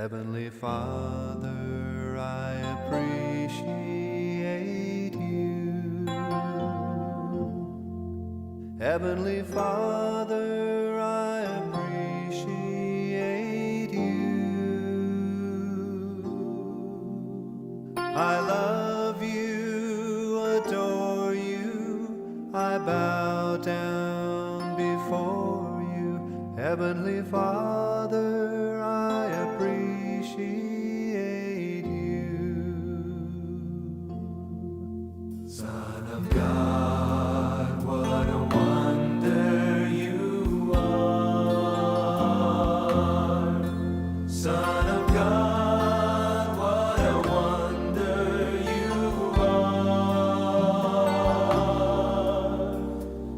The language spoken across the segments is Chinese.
Heavenly Father, I appreciate you. Heavenly Father, I appreciate you. I love you, adore you, I bow down before you. Heavenly Father, I appreciate you. Son of God, what a wonder you are. Son of God, what a wonder you are.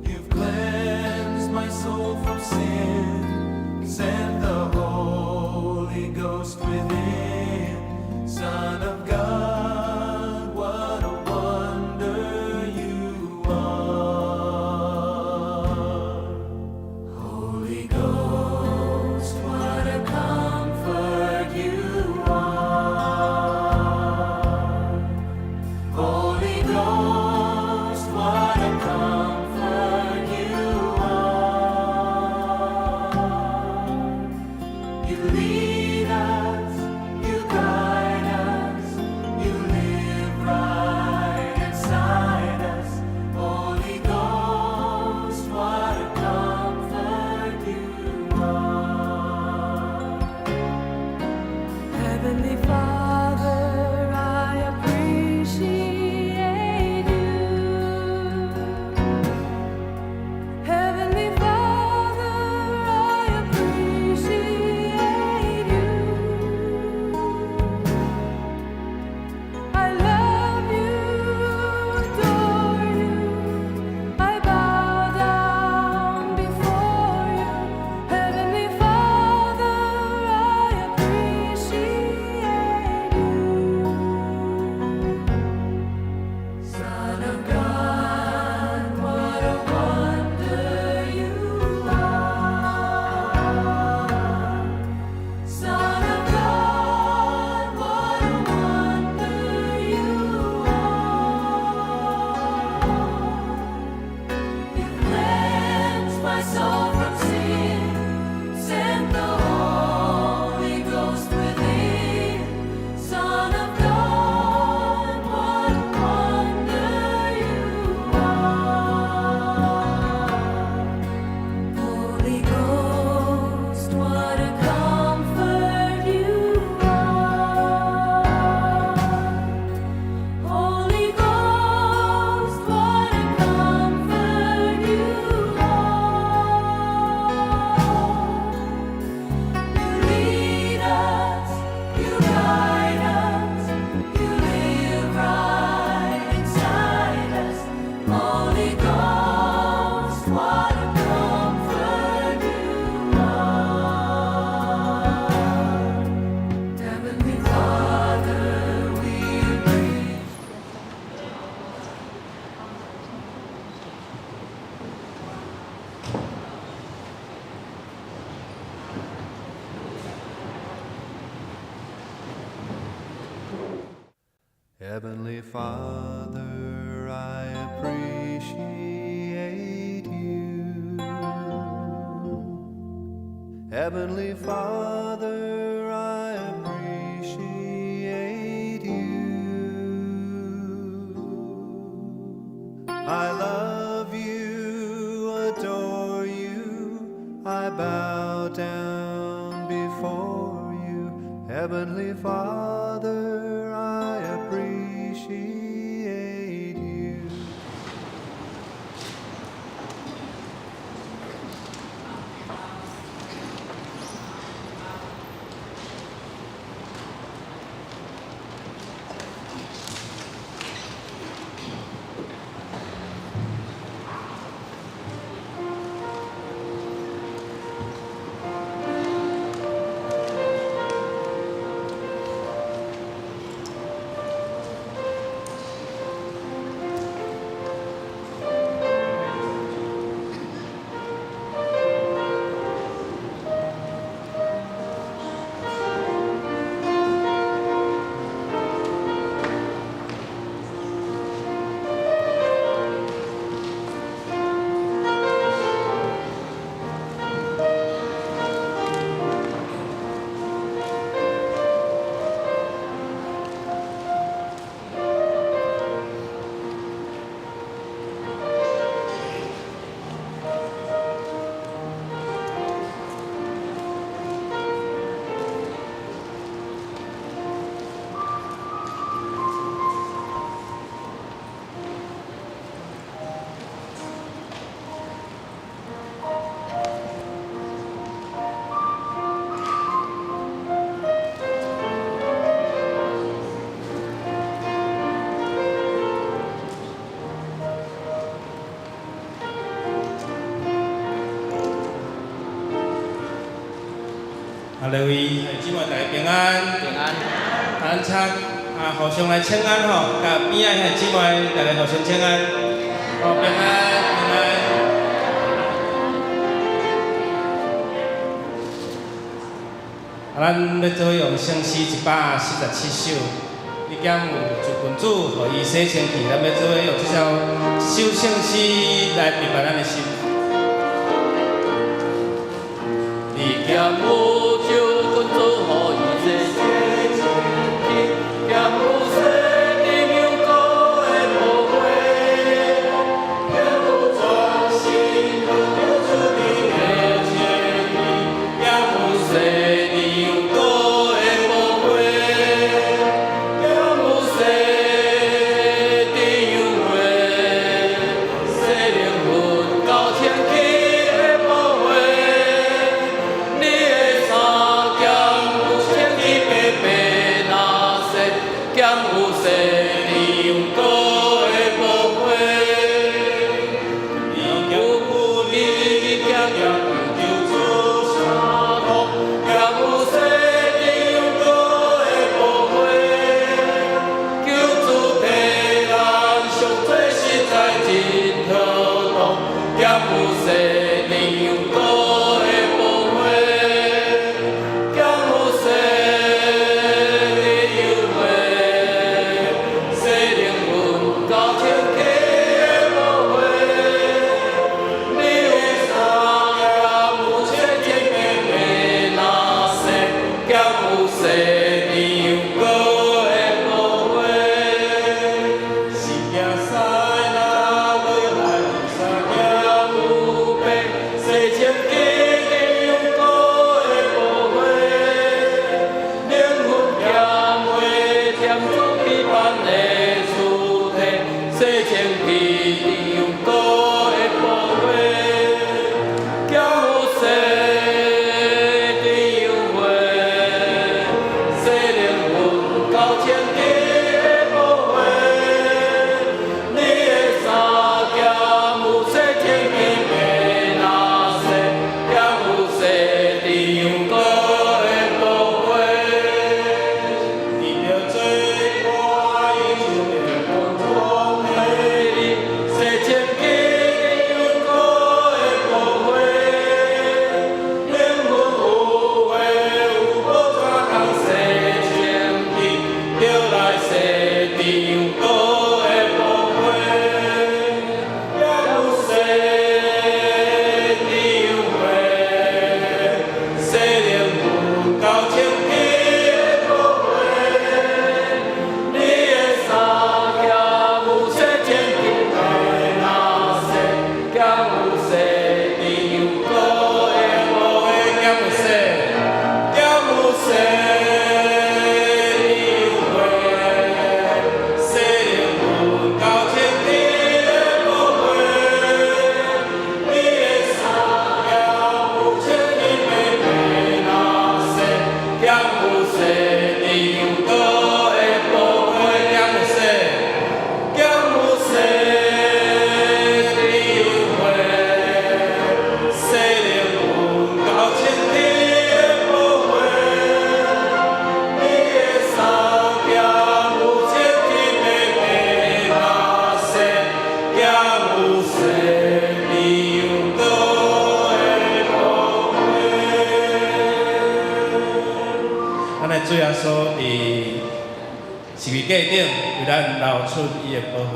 You've cleansed my soul from sin, sent the Holy Ghost within. Son of God, what a wonder you are. Holy Ghost, what a comfort you are. Holy Ghost, what a comfort you are. You lead us, you guide us, you live right inside us. Holy Ghost, what a comfort you are. Heavenly Father, I appreciate you. Heavenly Father, I appreciate you. I love you, adore you, I bow down before you. Heavenly Father, I appreciate you. Son of God, what a wonder you are. Son of God, what a wonder you are. You cleansed my soul from sin, sent the Holy Ghost within. Son of God, what a wonder you are. Holy Ghost, what a comfort you are. Holy Ghost, what a comfort you are. You lead us, you guide us, you live right inside us. Holy Ghost, what a comfort you are. Heavenly Father, we appreciate. Heavenly Father, I appreciate you. Heavenly Father, I appreciate you. I love you, adore you, I bow down before you. Heavenly Father, I appreciate you. 各位姊妹大家平安，平安。咱请互相来请安吼，甲边仔遐姊妹大家互相请安，平安平安。咱要做用圣诗147首，你减有主君主，互伊洗清气。咱要做用这首圣诗来平安咱的心。你减有主君主，互伊洗清气，减有洗地牛羔的宝血，减有全心流出你的清气，减有洗。主耶稣伫十字架顶为咱流出伊的宝血，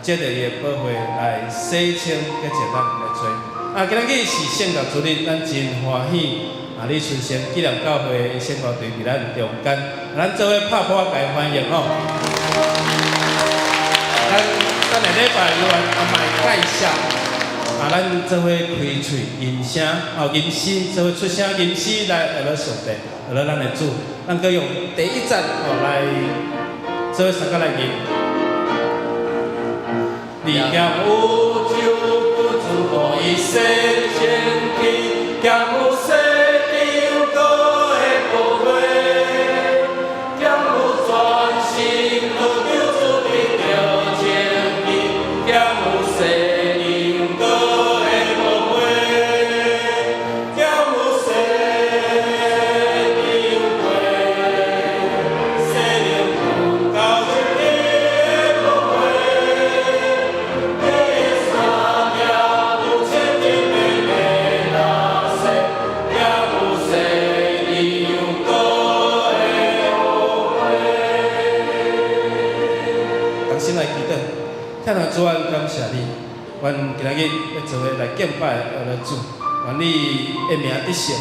借着伊的宝血来洗清洁净咱的罪。今日是圣诞主日，咱真欢喜。你出现纪念教会的圣乐队伫咱中间，咱做伙拍鼓甲伊欢迎吼。咱下礼拜有安排介绍。咱做伙开喙吟声，吟诗，做伙出声吟诗来下落上帝，下落咱的主。咱搁用第一站来做伙三个来吟。你咸有酒不煮，互伊洗清气，咸有洗牛羔的宝血，咸有全心落流出你着清气，咸有洗。阮今仔日要做伙来敬拜阿拉主，愿你的名得胜，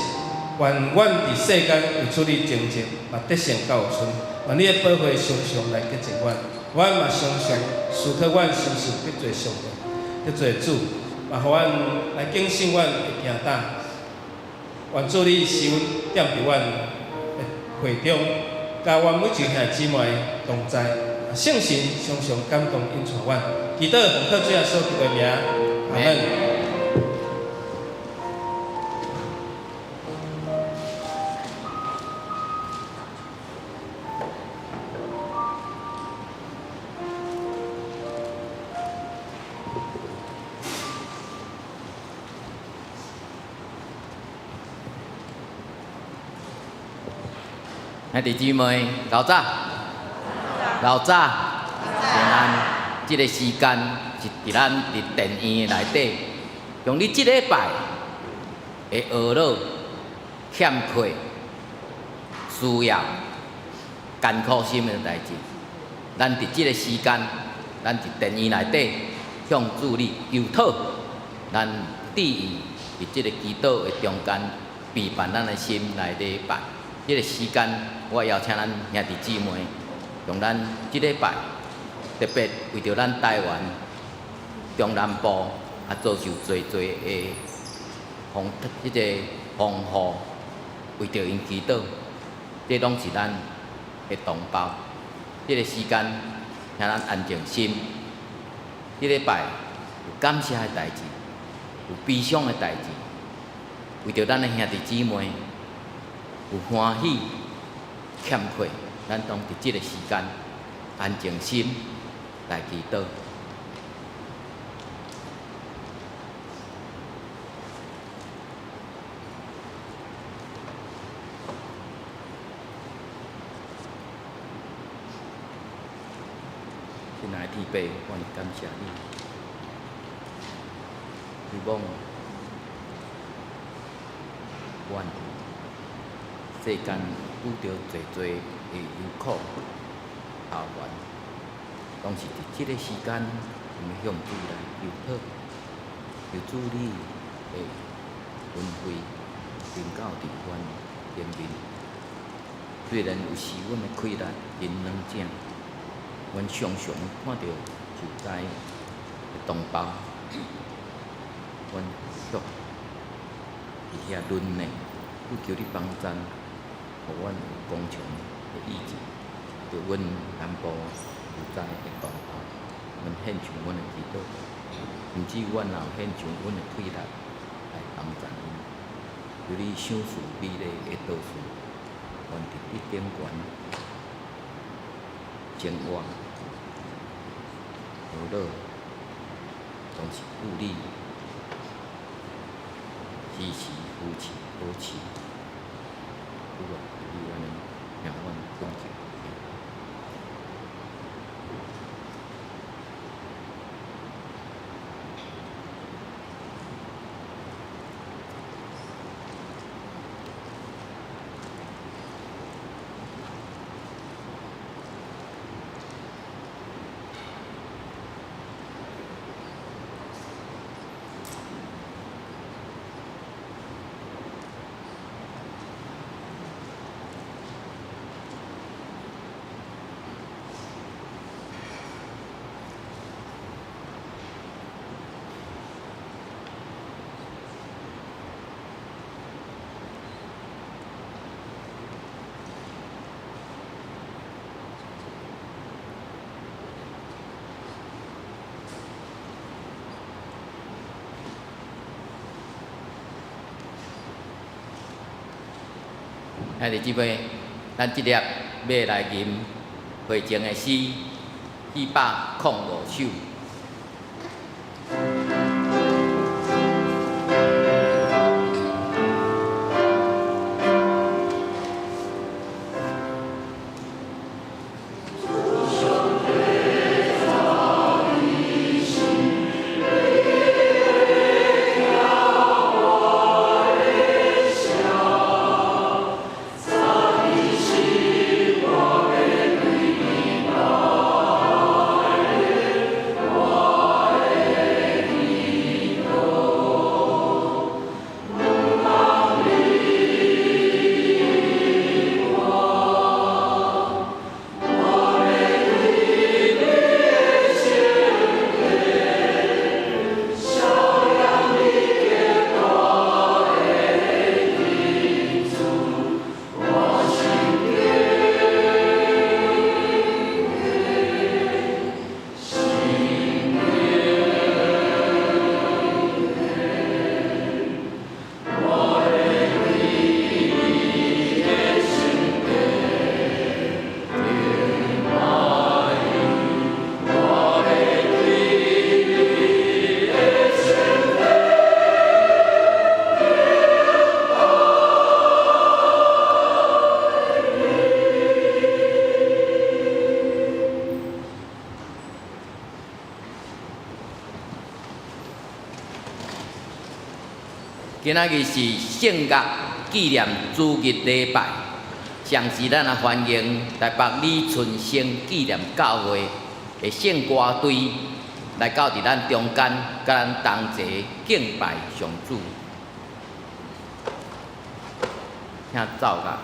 愿阮伫世间为主你征战，嘛得胜到有存。愿你的保护常常来洁净阮，阮嘛常常思考阮心事得罪上帝，得罪主，嘛互阮来警醒阮会行胆。愿主你是阮踮伫阮的会中，甲阮每一兄姊妹同在。圣神常常感动引带阮，祈祷奉靠主耶稣基督的名，阿门。兄弟姊妹，老早，咱即个时间是伫咱伫电院内底，用你即礼拜的学老欠缺、需要、艰苦心的代志，咱伫即个时间，咱伫电院内底向主你求讨，咱旨意伫即个祈祷的中间，陪伴咱的心来礼拜。即个时间，我邀请咱兄弟姊妹，用咱即礼拜，特别为着咱台湾中南部遭受侪的即个风雨，为着因祈祷，这拢是咱的同胞。即个时间，请咱安静心。即礼拜有感谢的代志，有悲伤的代志，为着咱的兄弟姊妹。有欢喜、欠缺，咱当伫即个时间安静心来祈祷。亲爱的天父，我感谢你，希望阮。世间遇到侪的忧苦、哀怨，拢是伫即个时间，我们向主来求讨，求主你的恩惠临到伫阮人民。虽然有时阮的困难真软正，阮常常看到受灾的同胞，阮属伫遐轮内，不求你帮助。互阮有刚强的意志，着阮南部有灾的同胞，阮献上阮的祈祷，毋止阮也有献上阮的体力来帮助因。求你赏赐美丽的道士，愿伫你顶悬生活、学老，拢是故你支持扶持保持。主啊，求你安尼让阮恭敬。兄弟姊妹，咱即粒要来吟回情的诗，405首。今仔日是圣乐纪念主日礼拜，上时咱也欢迎台北李春生纪念教会的圣歌队来到伫咱中间，甲咱同齐敬拜上主。请走吧。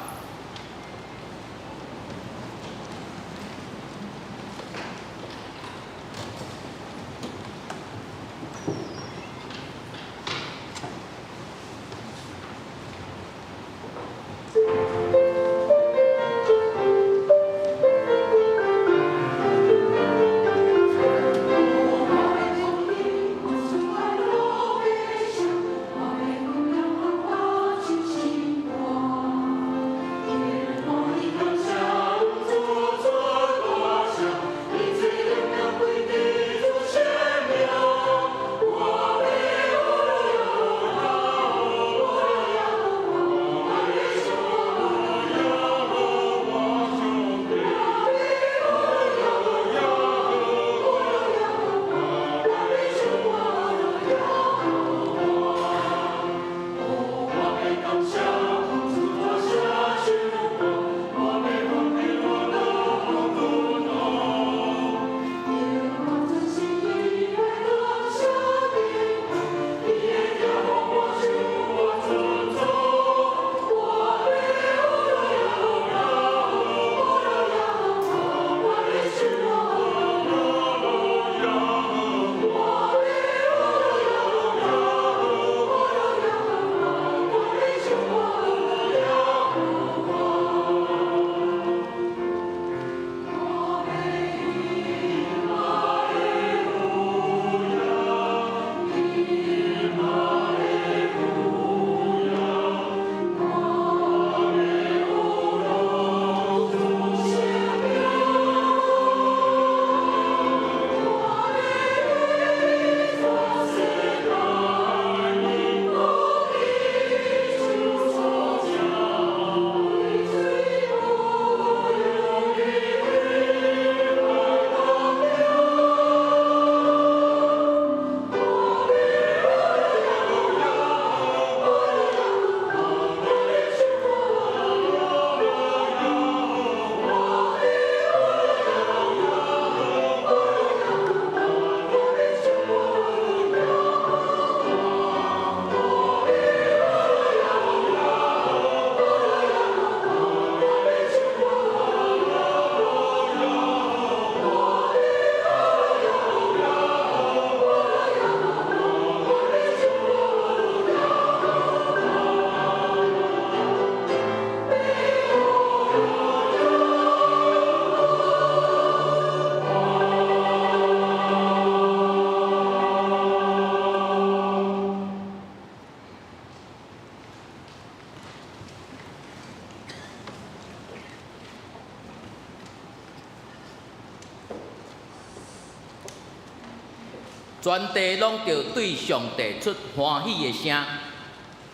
全地拢着对上帝出欢喜的声，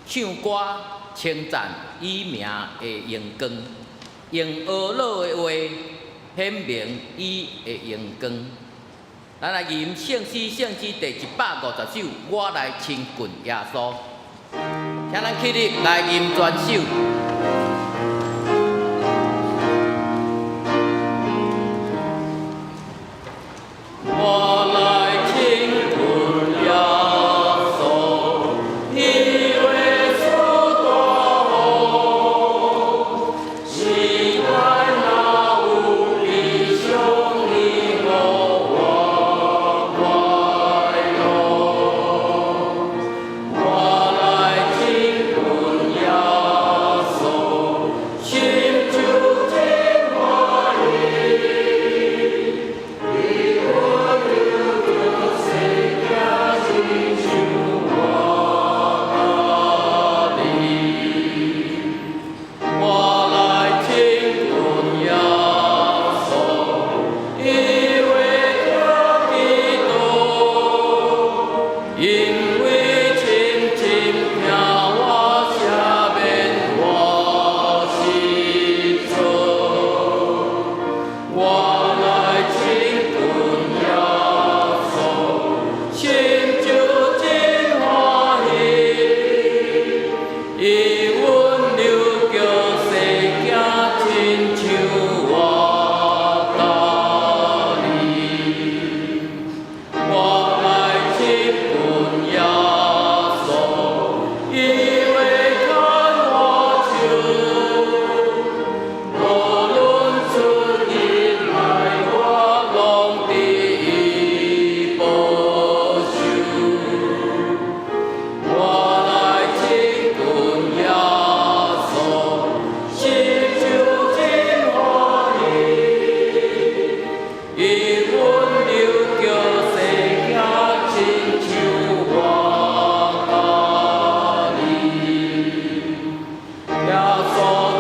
唱歌称赞伊名的荣光，用俄罗的话显明伊的荣光。咱来吟圣诗第150首，我来亲近耶稣。请咱起立来吟全首。我来亲近耶稣，你为主多好，心爱那无比兄弟和我快乐。我来亲近耶稣。为看我手，无论出日来，我拢伫伊保守。我来亲近耶稣，心就真欢喜，因阮流叫世界亲像我家己。耶稣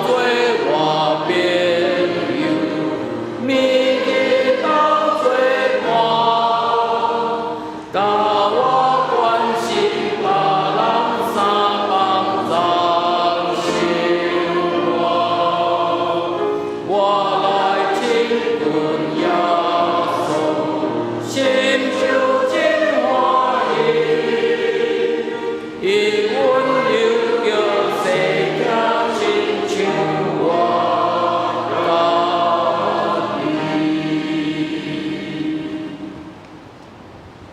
做我朋友，每日斗做伴，教我关心别人三帮咱生活。我来亲近耶稣，心就真欢喜，因阮流叫世界亲像我家己。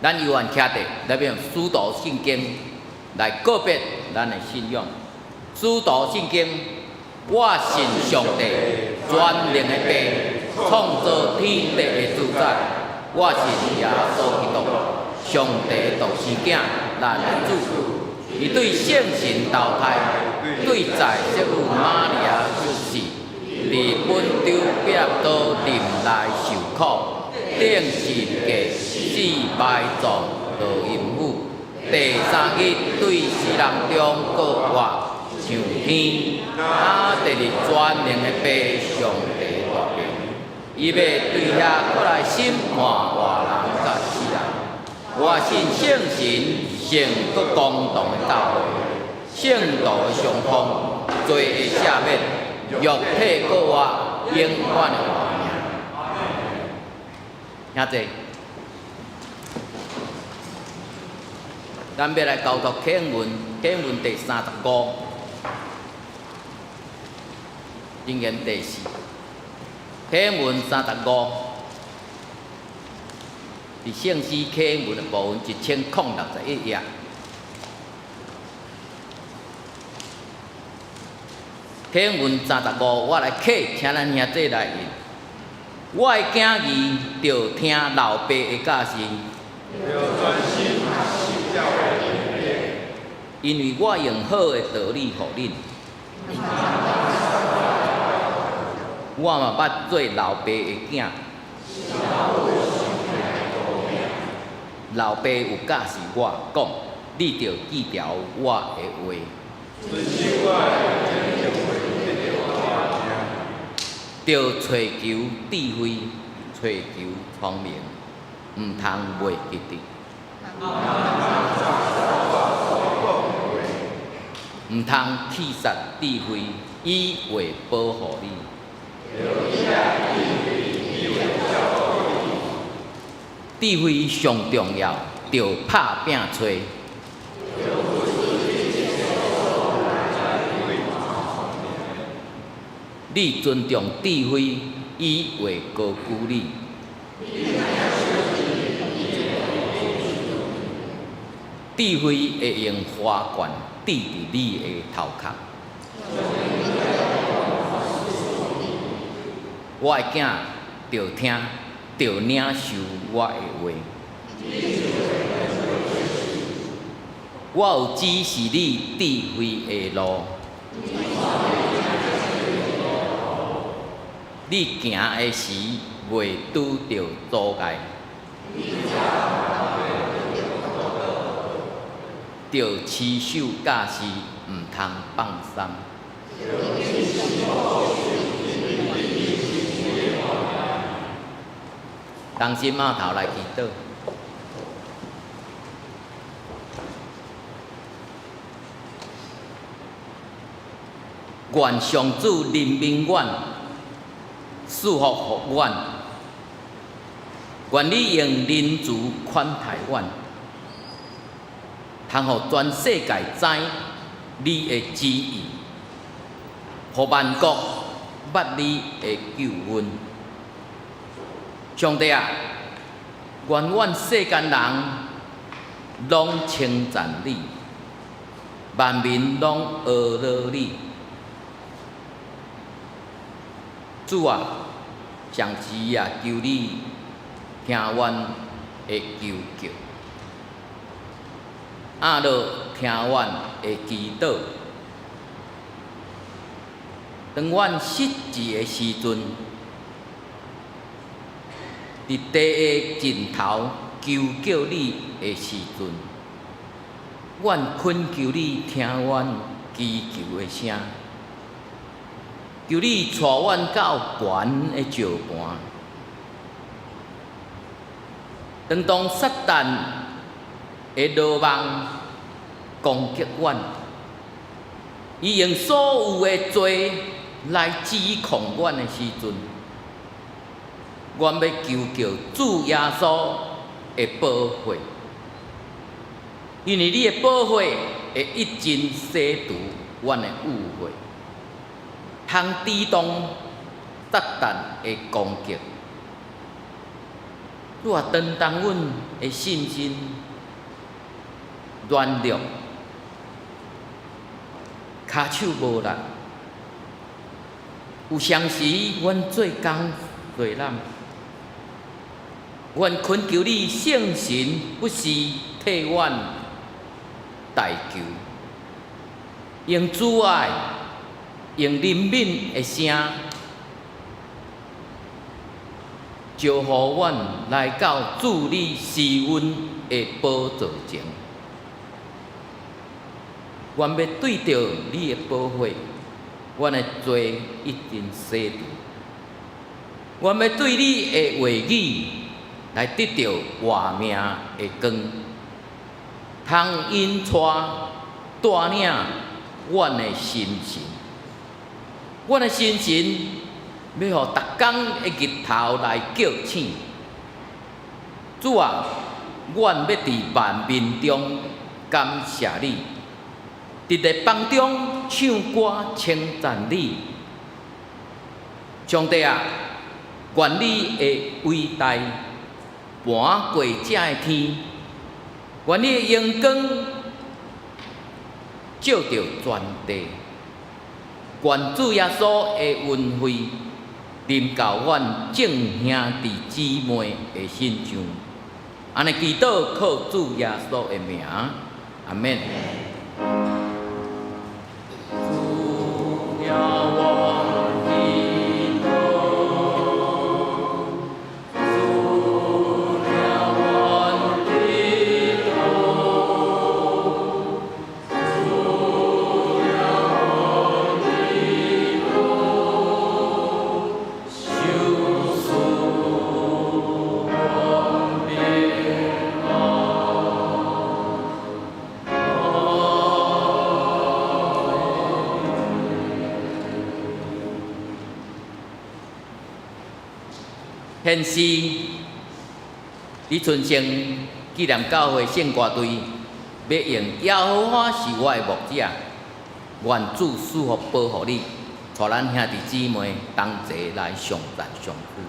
咱犹原徛地来变使徒圣经来告别咱的信仰。使徒圣经，我信上帝全能的爸，创造天地的主宰。我信耶稣基督，上帝独生囝，咱的主。伊对圣神投胎，对在媳妇玛利亚出世，伫本州彼拉多林内受苦，顶十架死埋葬落阴府。第三日对死人中搁活上天，第二全能的爸上帝大名，伊要对遐过来审判活人甲死人。我信圣神，圣搁公道的教会，圣道的上方，罪的赦免，肉体搁活，永远的活命。兄弟，咱要来交读经文第35，箴言第4，经文35。伫圣诗启文的部分1061页，启文35，我来刻，请咱兄弟来印。我的囝儿着听老爸的教训，因为我用好的道理互恁。我嘛捌做老爸的囝。老爸有教示我讲，你着记牢我的话，着找求智慧，找求聪明，毋通袂记得，毋通弃杀智慧，以为保护你。智慧上重要，着拍拼找。你尊重智慧，以为高举你。智慧会用花冠抵伫你的头壳。我的囝着听。着领受我的话，我有指示你智慧的路，你行的时袂拄着阻碍，着持守教示，毋通放松。同心码头来祈祷，愿上主怜悯阮，赐福互阮。愿你用仁慈款待阮，通互全世界知你的旨意，互万国捌你的救恩。上帝啊，愿阮世间人拢称赞你，万民拢学了你。主啊，上时啊，求你听阮的求救，阿落听阮的祈祷。当阮失志的时阵，伫地的尽头求叫你的时阵，阮恳求你听阮祈求的声，求你带阮到悬的石盘。当撒旦的罗网攻击阮，伊用所有的罪来指控阮的时阵，阮要求叫主耶稣的保护，因为你的保护会一针洗除阮的误会，通抵挡撒旦的攻击。主啊，当阮的信心软弱，骹手无力，有常时阮做工做难，阮恳求你圣神不时替阮代求，用主爱，用怜悯的声，招呼阮来到主你施恩的宝座前。阮要对着你的保护，阮的罪一定洗除。阮要对你的话语来得到活命的光，通引带带领阮的心神。阮的心神要互逐工的日头来叫醒。主啊，阮要伫万民中感谢你。伫咧房中唱歌称赞你，上帝啊，愿你的伟大盘过这的天，愿你的阳光照着全地，愿主耶稣的恩惠临到阮众兄弟姊妹的身上。安尼祈祷靠主耶稣的名，阿免。现时，李春生纪念教会圣歌队要用耶和华是我的牧者，愿主赐福保护你，带咱兄弟姊妹同齐来上赞上主。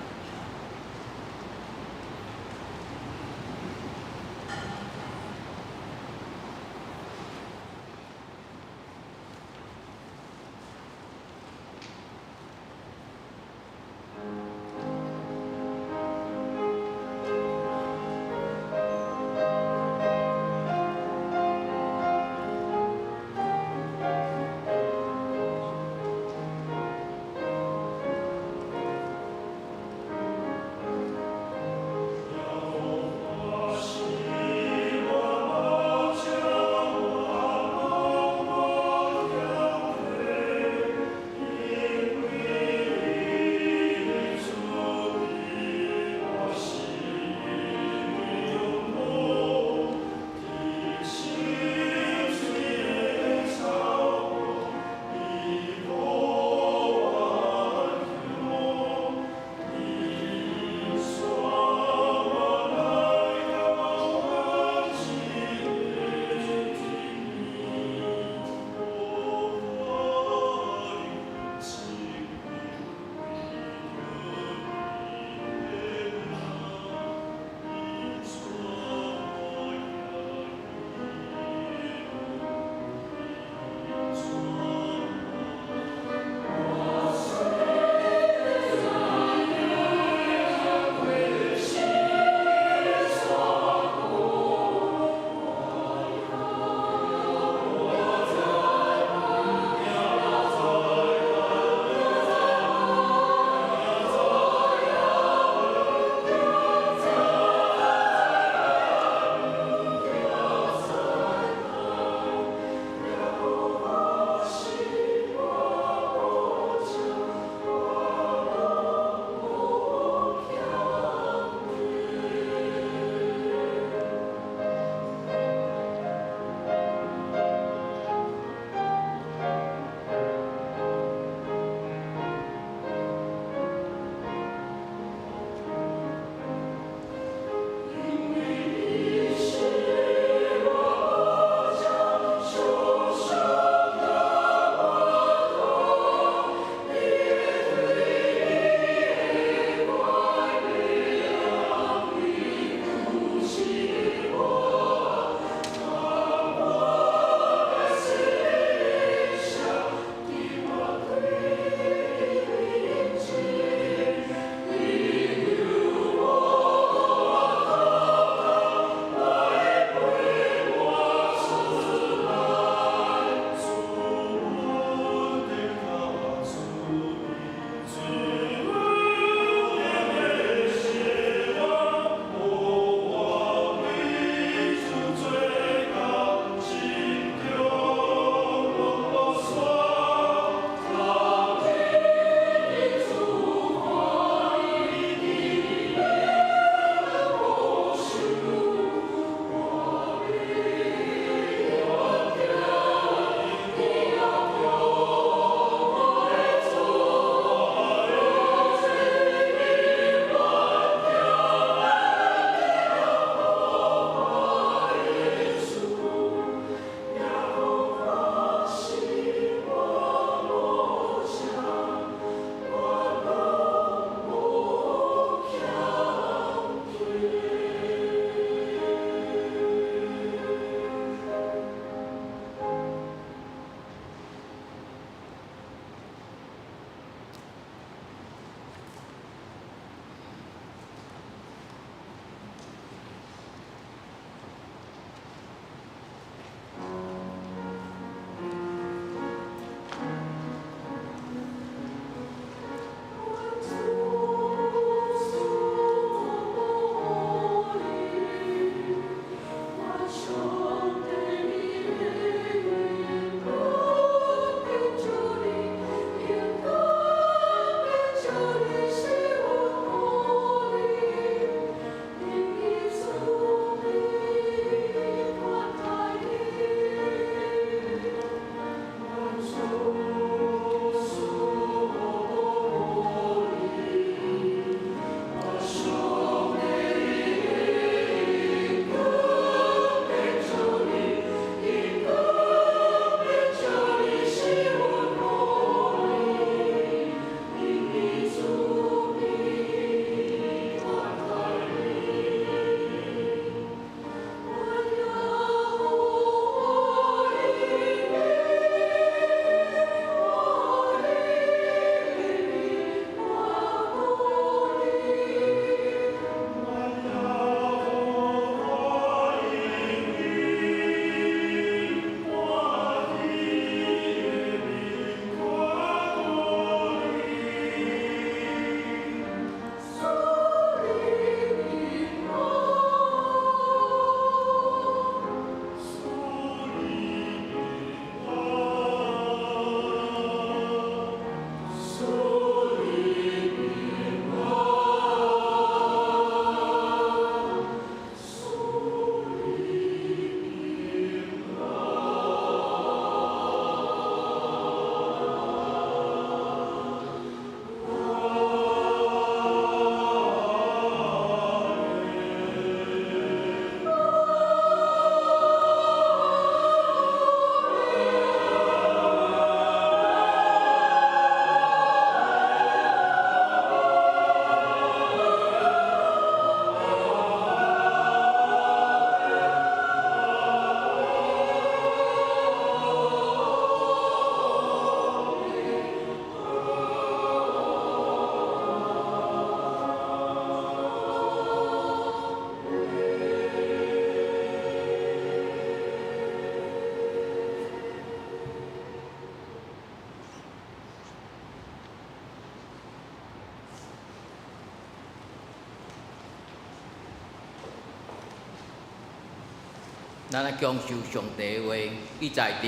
咱来强受上帝的话，记载伫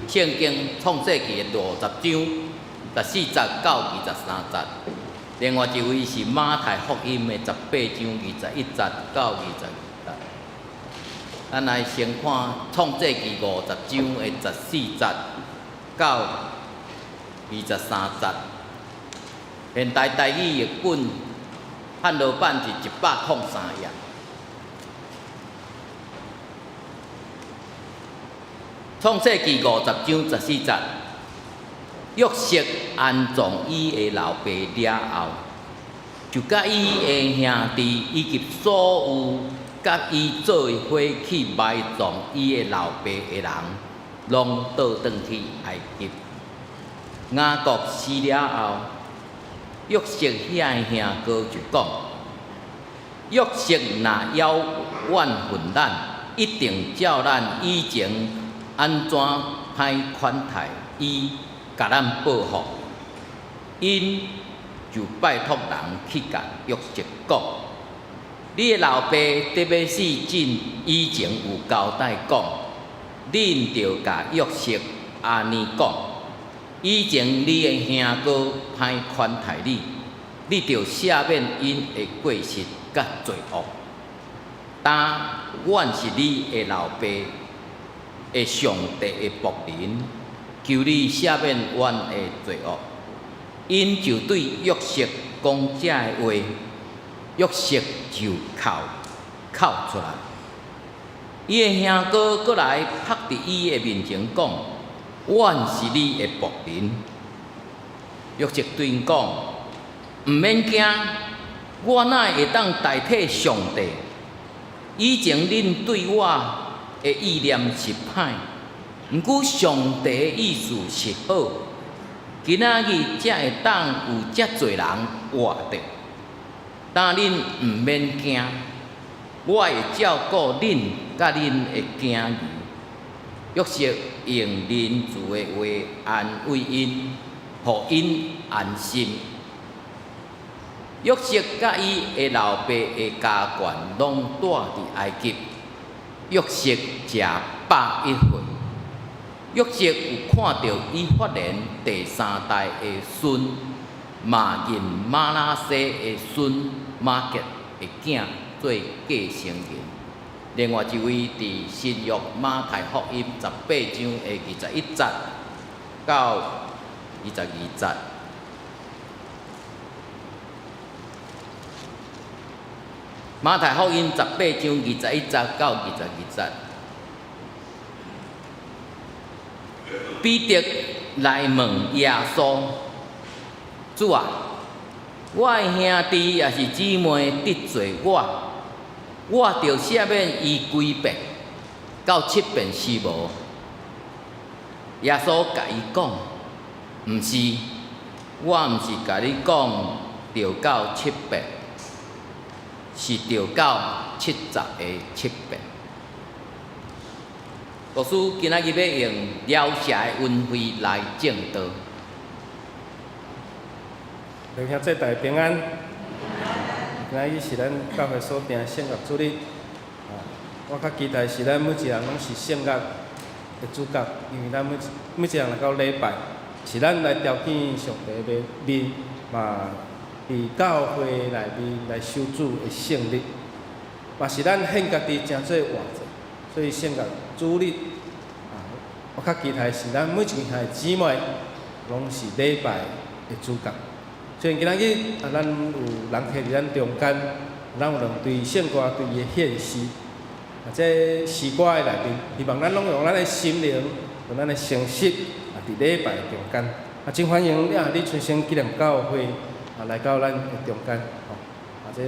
圣经创世纪的50章14节到23节。另外一位是马太福音的18章21节到22节。咱来先看创世纪50章的14节到23节。现代台语译本汉罗版是103页。创世纪50章14节，约瑟安葬伊的老爸了后，就甲伊的兄弟以及所有甲伊做伙去埋葬伊的老爸的人，拢倒转去埃及。雅各死了后，约瑟遐的兄哥就讲：约瑟若要怨恨咱，一定照咱以前安怎歹款待伊，甲咱报复。因就拜托人去甲约瑟讲：你的老爸得要死前以前有交代讲，恁着甲约瑟安尼讲。以前你的兄哥歹款待你，你着赦免因的过失甲罪恶。但阮是你的老爸的上帝的仆人，求你赦免阮的罪恶。因就对约瑟讲这个话，约瑟就哭出来。伊的兄哥过来拍伫伊的面前讲：阮是你的仆人。约瑟对因讲：毋免惊，我哪会当代替上帝？以前恁对我的意念是歹，毋过上帝的意思是好。今仔日才会当有遮侪人活着，但恁毋免惊，我会照顾恁甲恁的囝儿。约瑟用仁慈的话安慰因，互因安心。约瑟甲伊的老爸的家眷拢住伫埃及。约瑟食101岁。约瑟有看到伊发现第3代的孙嘛认马拉西的孙马吉的囝做继承人。另外一位伫新约马太福音18章的21节到22节。马太福音18章21节到22节。彼得来问耶稣：主啊，我的兄弟也是姊妹得罪我着赦免伊几遍，到7遍是无？耶稣甲伊讲：毋是，我毋是甲你讲着到7遍，是着到70个7遍。牧师今仔日要用了谢的恩惠来正道。弟兄姊妹平安。今仔日是咱教会所定圣乐主日，我较期待是咱每一人拢是圣乐的主角，因为咱每一人来到礼拜，是咱来调见上帝的面，嘛伫教会内面来守主的圣日，嘛是咱献家己诚做活者。所以圣乐主日，我较期待是咱每一个兄弟姊妹拢是礼拜的主角。所以今仔日咱有人客伫咱中间，咱有两队圣歌对伊的献诗，这诗歌的内面，希望咱拢用咱的心灵，用咱的诚实，伫礼拜中间。真欢迎你春生纪念教会来到咱的中间，这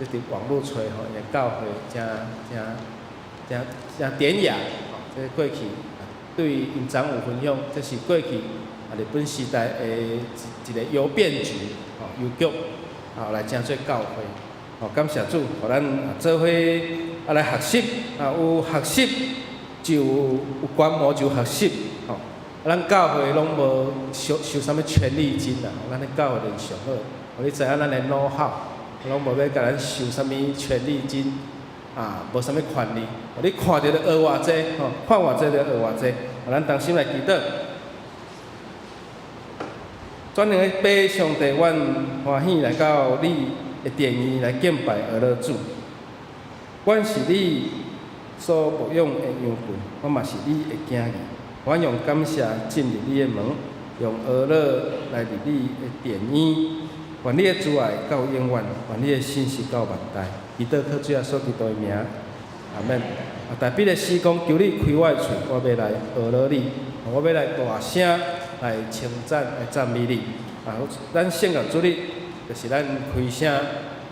伫网络找因教会真典雅，这过去对因长有分享，这是过去日本时代的一个邮变局，邮局，来真做教会，感谢主，互咱做伙来学习，有学习就有观摩就学习，咱教会拢无收啥物权利金啦，咱的教会就上好，互你知影咱的know how，拢无要甲咱收啥物权利金。无啥物权利，你看到就学偌济，看偌济就学偌济，咱同心来祈祷。转两个拜上帝，阮欢喜来到你的殿宇来敬拜而乐主。阮是你所牧养的羊群，我嘛是你的囝儿。我用感谢进入你的门，用而乐来入你的殿宇。愿你的主爱到永远，愿你的信实到万代。祈祷靠主耶稣基督的名，阿免。大笔的诗讲，求你开我的嘴，我要来学乐你，我要来大声来称赞、来赞美你。咱献给主你，就是咱开声，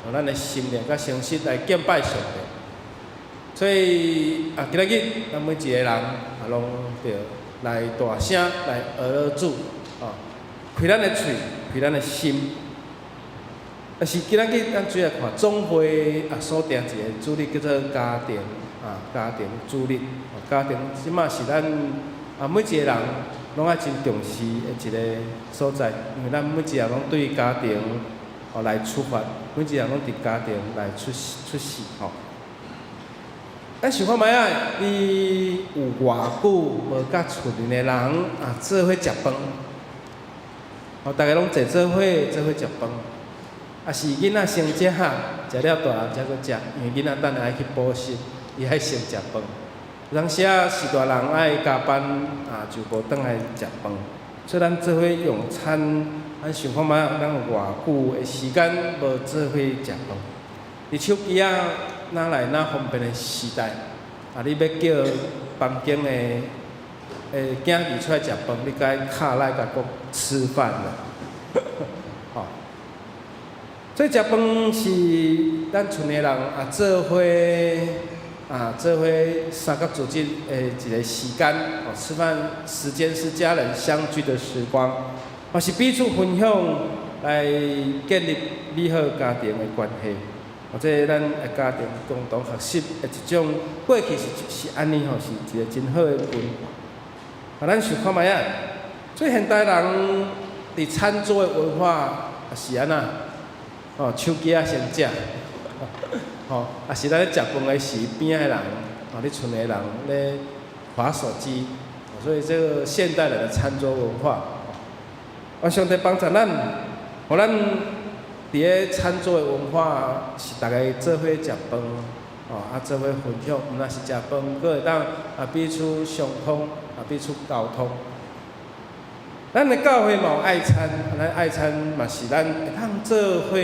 用咱的心灵甲诚实来敬拜上帝。所以今仔日咱每一个人拢着来大声来学乐主，开咱的嘴，开咱的心。但是今仔日咱主要看总会所定一个主日叫做家庭家庭主日，家庭即马是咱每一个人拢爱真重视的一个所在，因为咱每一个人拢对家庭来出发，每一个人拢伫家庭来出世吼。咱想看卖你有偌久无甲厝里的人做伙食饭？大家拢坐做伙食饭。是囡仔先食，食了大人才搁食，因为囡仔等下爱去补习，伊爱先食饭。有当时是大人爱加班就无转来食饭。所以咱做伙用餐，咱想看卖咱有偌久的时间无做伙食饭。伫手机哪来哪方便的时代，你要叫房间的囝儿出来食饭，你该卡来甲讲吃饭了。所以食饭是咱村的人做伙三角组织的一个时间。吃饭时间是家人相聚的时光，是彼此分享来建立美好家庭的关系。或者咱的家庭共同学习的一种过去是安尼是一个真好的文化。咱想看卖所以现代人伫餐桌的文化是安那？手机先食，是咱咧食饭的时边的人，你厝的人咧滑手机，所以这个现代人的餐桌文化，上帝帮助咱，互咱伫咧餐桌的文化是大家做伙食饭，做伙分享，毋但是食饭，佫会当彼此相通，彼此沟通。咱的教会嘛有爱餐，咱爱餐嘛是咱会通做伙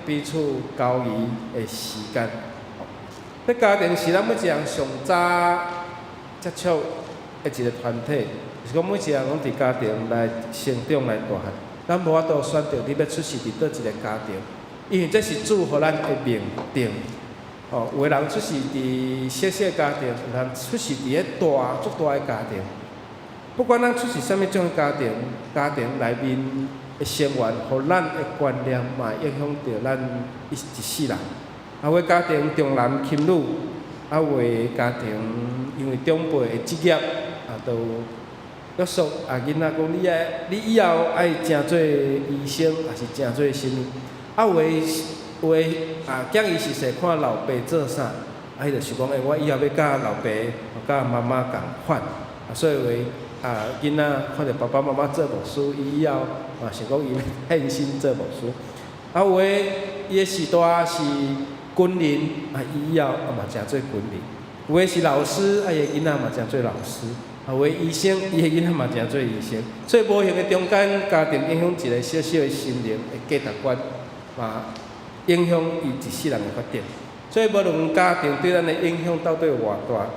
彼此交易的时间。这家庭是咱每一人上早接触的一个团体，就是讲每一人拢伫家庭来成长来大汉。咱无法度选择你要出世伫倒一个家庭，因为这是主互咱的命定。有的人出世伫小小家庭，有人出世伫咧足大的家庭。不管咱出世啥物种的家庭，家庭内面的成员，互咱的观念嘛影响着咱一世人。有的家庭重男轻女，有的家庭因为长辈的职业都约束囡仔讲你以后爱成做医生，还是成做什么？有的囝儿是说看老爸做啥，伊就是讲我以后要甲老爸、甲妈妈共款，所以囡仔看到爸爸妈妈做牧师，伊以后想讲伊献身做牧师。有的伊的时代是军人，伊以后嘛成做军人。有的是老师，伊的囡仔嘛成做老师。有的医生，伊的囡仔嘛成做医生。所以无形的中间，家庭影响一个小小的心灵的价值观，嘛影响伊一世人的发展。所以无论家庭对咱的影响到底有偌大。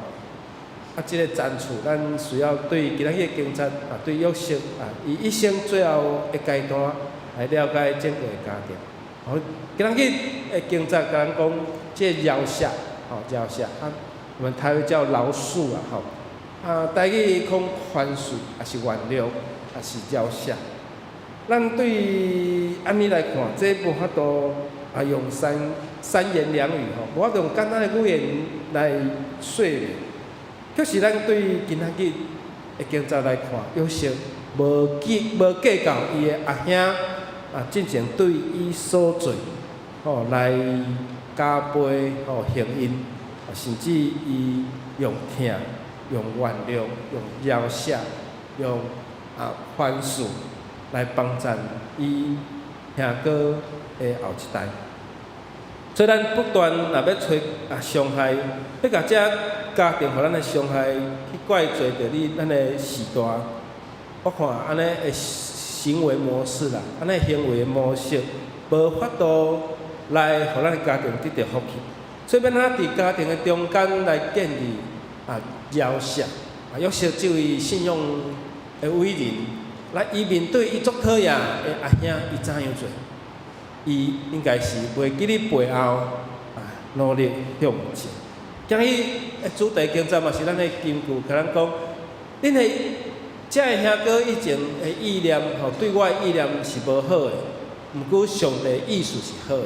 这个赞处，咱需要对今仔日的经节对约瑟伊一生最后的阶段来了解整个的家庭。今仔日的经节甲咱讲，这饶赦，饶赦，我们台语叫饶恕台语讲宽恕，也是原谅，也是饶赦。咱对安尼来看，这无法度用三言两语无法度用简单的语言来说明。可是咱对今仔日的经节来看，约瑟无计较伊的阿兄进前对伊所做来加倍幸因，甚至伊用疼、用原谅、用饶赦、用宽恕来帮助伊兄哥的后一代。所以咱不断若要找伤害，要甲遮家庭互咱的伤害去怪罪着咱的时代，我看安尼的行为模式啦，安尼行为模式无法度来互咱的家庭得到福气。所以要哪伫家庭的中间来建立饶赦，约瑟这位信仰的伟人，来伊面对伊足讨厌的阿兄，伊怎样做？伊应该是袂记哩背后努力向前。今日的主题经节嘛是咱的金句，甲咱讲，恁的遮的兄哥以前的意念对我的意念是无好的，毋过上帝的意思是好的，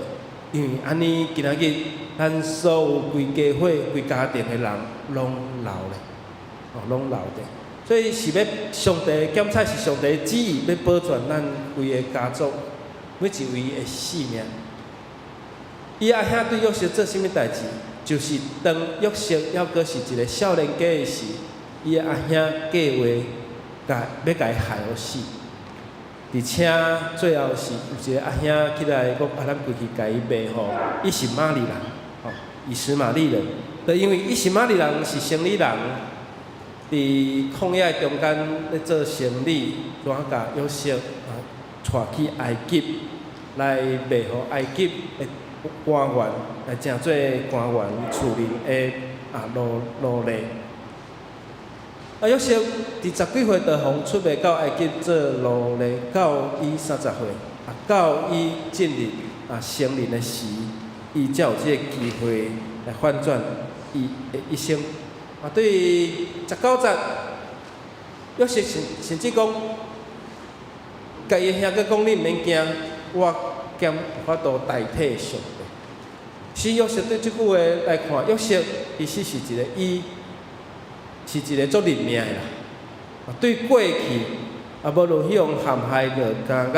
因为安尼今仔日咱所有规家伙、规家庭的人拢老咧，拢老的，所以是要上帝检测是上帝的旨意，要保全咱规个家族每一位的性命。伊阿兄对约瑟做甚物代志？就是当约瑟还阁是一个少年家的时，伊阿兄计划要甲伊害予死，而且最后是有一个阿兄起来讲咱规去甲伊卖互以实玛利人，以实玛利人，就因为以实玛利人是生理人，伫旷野中间咧做生理，怎甲约瑟带去埃及来卖互埃及的官员，来成做官员厝里的奴隶。约瑟伫10几岁就互出卖到埃及做奴隶，到伊30岁，到伊进入成人的时，伊才有这个机会来反转伊的一生。对于19节，约瑟甚至讲，甲伊兄哥讲：你毋免惊，我兼有法度代替上帝。是约瑟对即句话来看，约瑟其实是一个是一个足认命的啦。对过去无论迄种陷害着监狱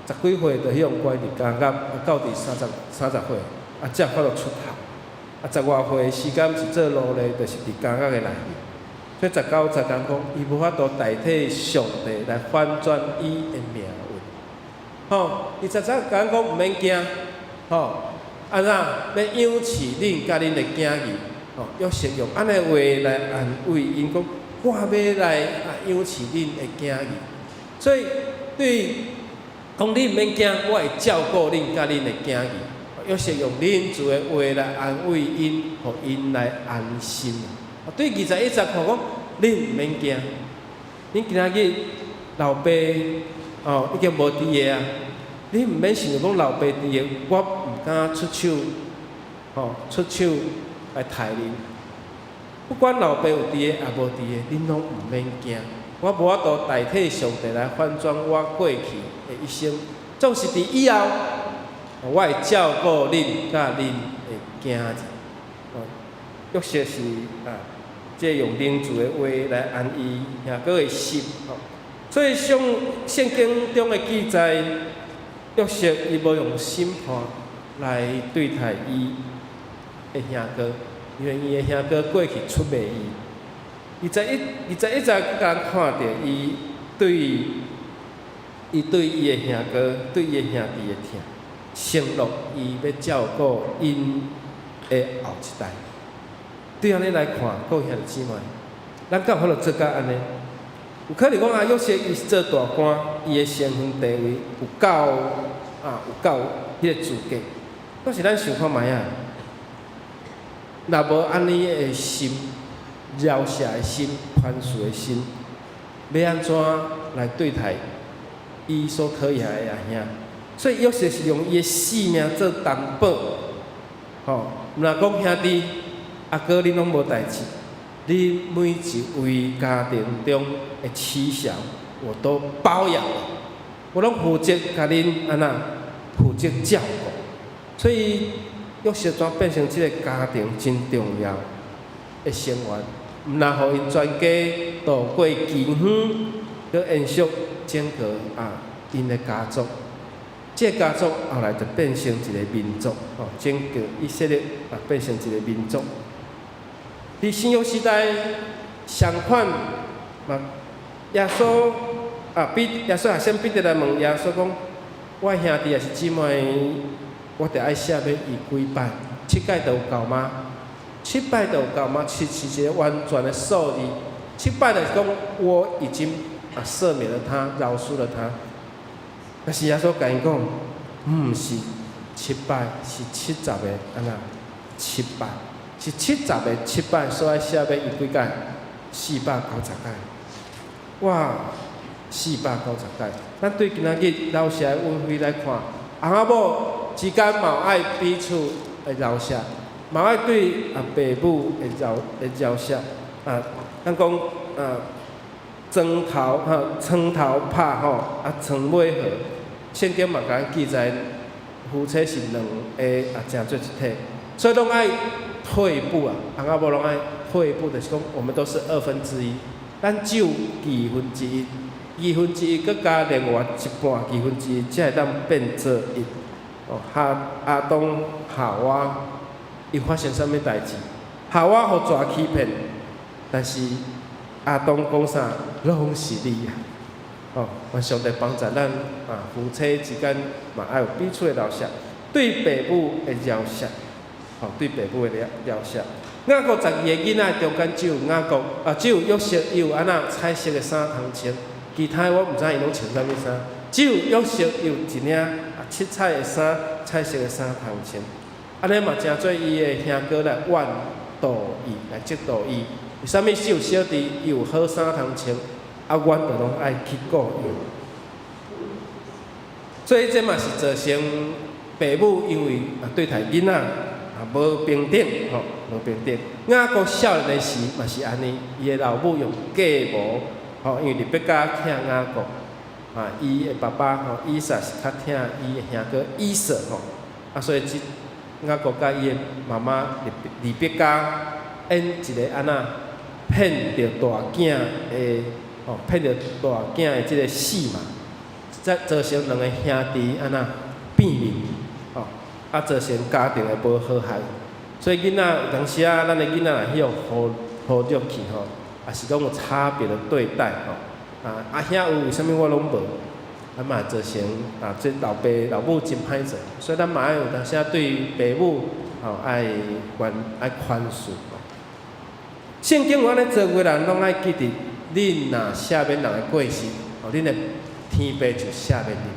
，10几岁就迄种关伫监狱，到第30岁才有法度出头。10外岁的时间是做奴隶，就是伫监狱的内面。所以19节讲，伊无法度代替上帝来反转伊的命运。伊10节讲毋免惊，安怎要养饲恁甲恁的囝儿？约瑟用安尼话来安慰因讲，我要来养饲恁的囝儿。所以对讲你毋免惊，我会照顾恁甲恁的囝儿。约瑟用恁主的话来安慰因，互因来安心。对21节看讲，恁毋免惊，恁今仔日老爸已经无伫个啊，你毋免想着讲老爸伫个，我毋敢出手，出手来杀恁。不管老爸有伫个也无伫个，恁拢毋免惊。我无法度代替上帝来反转我过去的一生，总是伫以后，我会照顾恁甲恁的囝儿。约瑟是即用领主的话来安慰兄哥的心。所以像圣经中的记载，约瑟伊无用审判来对待伊的兄哥，因为伊的兄哥过去出卖伊。21节甲人看到伊对伊的兄哥、对伊的兄弟的疼，承诺伊要照顾因的后一代。对安尼来看，各位兄弟姊妹，咱敢有法度做甲安尼？有可能讲约瑟伊是做大官，伊的身份地位有够迄个资格。但是咱想看卖啊，若无安尼的心、饶赦的心、宽恕的心，要安怎来对待伊所讨厌的阿兄？所以约瑟是用伊的性命做担保。若讲兄弟阿哥，恁拢无代志。你每一位家庭中的妻小，我都包养了，我拢负责甲恁安那负责照顾，所以约瑟怎变成这个家庭真重要的成员，毋但互因全家度过艰苦，佮延续整个因的家族。这个家族后来就变成一个民族，拯救以色列变成一个民族。伫新约时代，相反耶稣耶稣先彼得来问耶稣讲：我兄弟也是姊妹，我得爱写要伊几摆？7摆就有够吗？7摆就有够吗？7是一个完全的数字。7摆就是讲我已经赦免了他，饶恕了他。但是耶稣甲因讲，毋是7摆，是70个安那7摆，是70个7摆，所以写要伊几摆？490摆。哇，490摆。咱对今仔日老舍的恩惠来看，翁仔某之间嘛爱彼此的饶舍，嘛爱对爸母的饶舍。咱讲床头拍床尾和。圣经嘛，甲咱记载，夫妻是两个成做一体，所以拢爱退步翁仔某拢爱退步，就是讲我们都是1/2，咱只有1/2，1/2佮加另外一半1/2，才会当变做一。亚当夏娃，伊发生啥物代志？夏娃互蛇欺骗，但是亚当讲啥？拢是你啊！上帝帮助咱夫妻之间嘛爱有彼此的饶舍，对父母的饶舍，对父母的饶舍。雅各12个囡仔中间只有约瑟伊有安那彩色的衫通穿，其他我毋知伊拢穿啥物衫，只有约瑟伊有一领七彩的衫，彩色的衫通穿。安尼嘛真做伊的兄哥来挽渡伊，来接渡伊。为啥物受小弟伊有好衫通穿？阮就拢爱去顾伊，所以这嘛是造成父母因为对待囡仔无平等，无平等。雅各少年的时嘛是安尼，伊的老母用假模，因为利百加疼雅各，伊的爸爸以撒是较疼伊的兄哥以扫，所以雅各甲伊的妈妈利百加演一个安那骗着大囝的。骗着大囝的即个死嘛，再造成两个兄弟安那变面，造成家庭的无和谐。所以囡仔有当时咱的囡仔若许互入去也是讲有差别的对待阿兄有为什物我拢无？咱嘛造成这老爸老母真歹做，所以咱嘛爱有当时对父母爱宽恕。圣经有安尼做过人，拢爱记得。恁若赦免人的过失，恁的天父就赦免你。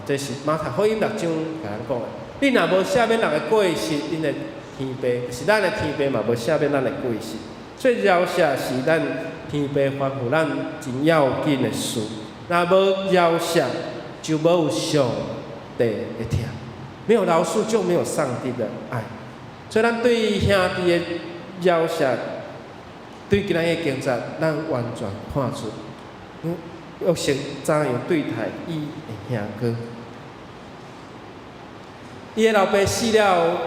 这是马太福音6章甲咱讲的。恁若无赦免人的过失，恁的天父是咱的天父嘛，无赦免咱的过失。所以饶赦是咱天父吩咐咱真要紧的事。若无饶赦，就无有上帝的疼。没有饶恕，就没有上帝的爱。所以咱对兄弟的饶赦。对今仔日经节，咱完全看出，约瑟怎样对待伊的兄哥。伊的老爸死了，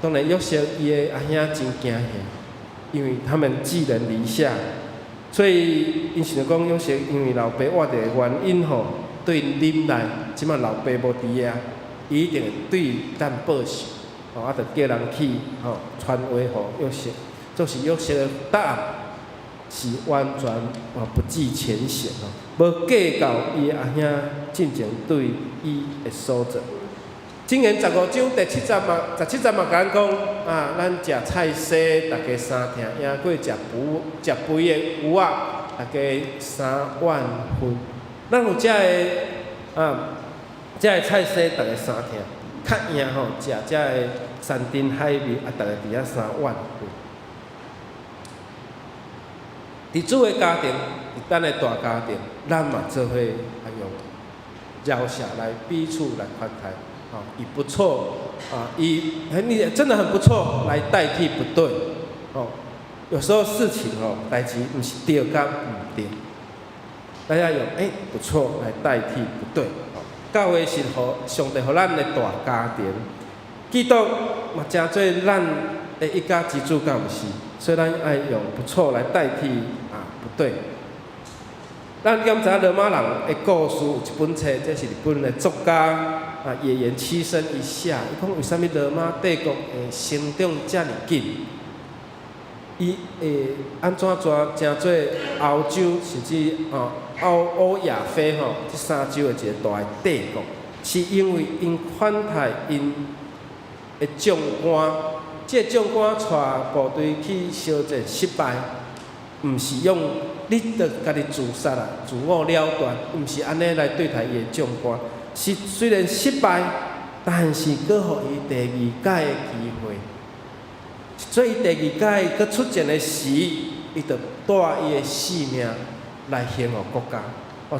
当然约瑟伊的阿兄真惊吓，因为他们寄人篱下，所以因想讲约瑟因为老爸活着的原因对忍耐，即马老爸无伫啊，伊一定会对咱报仇，就叫人去传话互约瑟，就是约瑟的答案。是完全不计前嫌无计较伊阿兄进前对伊的所做。箴言15章第17节嘛甲咱讲咱食菜西，大家三听；赢过食肥的牛仔，大家3万分。咱有这菜西，大家三听；较赢食这山珍海味，大家伫遐3万分。伫主的家庭，伫咱的大家庭，咱嘛做伙用饶赦来彼此来宽待，以不错以你真的很不错来代替不对，有时候事情代志毋是对甲毋对，大家用不错来代替不对。教会是上帝互咱的大家庭，基督嘛真做咱的一家之主，敢毋是？所以咱爱用不错来代替不对。咱敢知影罗马人的故事有一本册，这是日本的作家野原七生伊写，伊讲为虾米罗马帝国会成长遮尔紧？伊会安怎真做欧洲甚至欧亚非这三洲的一个大的帝国，是因为因款待因的将官，这将官带部队去烧战失败，毋是用你着家己自杀啦，自我了断，毋是安尼来对待伊的将官。是虽然失败，但是搁互伊第二届的机会。所以伊第二届搁出战的时，伊着带伊的性命来献予国家。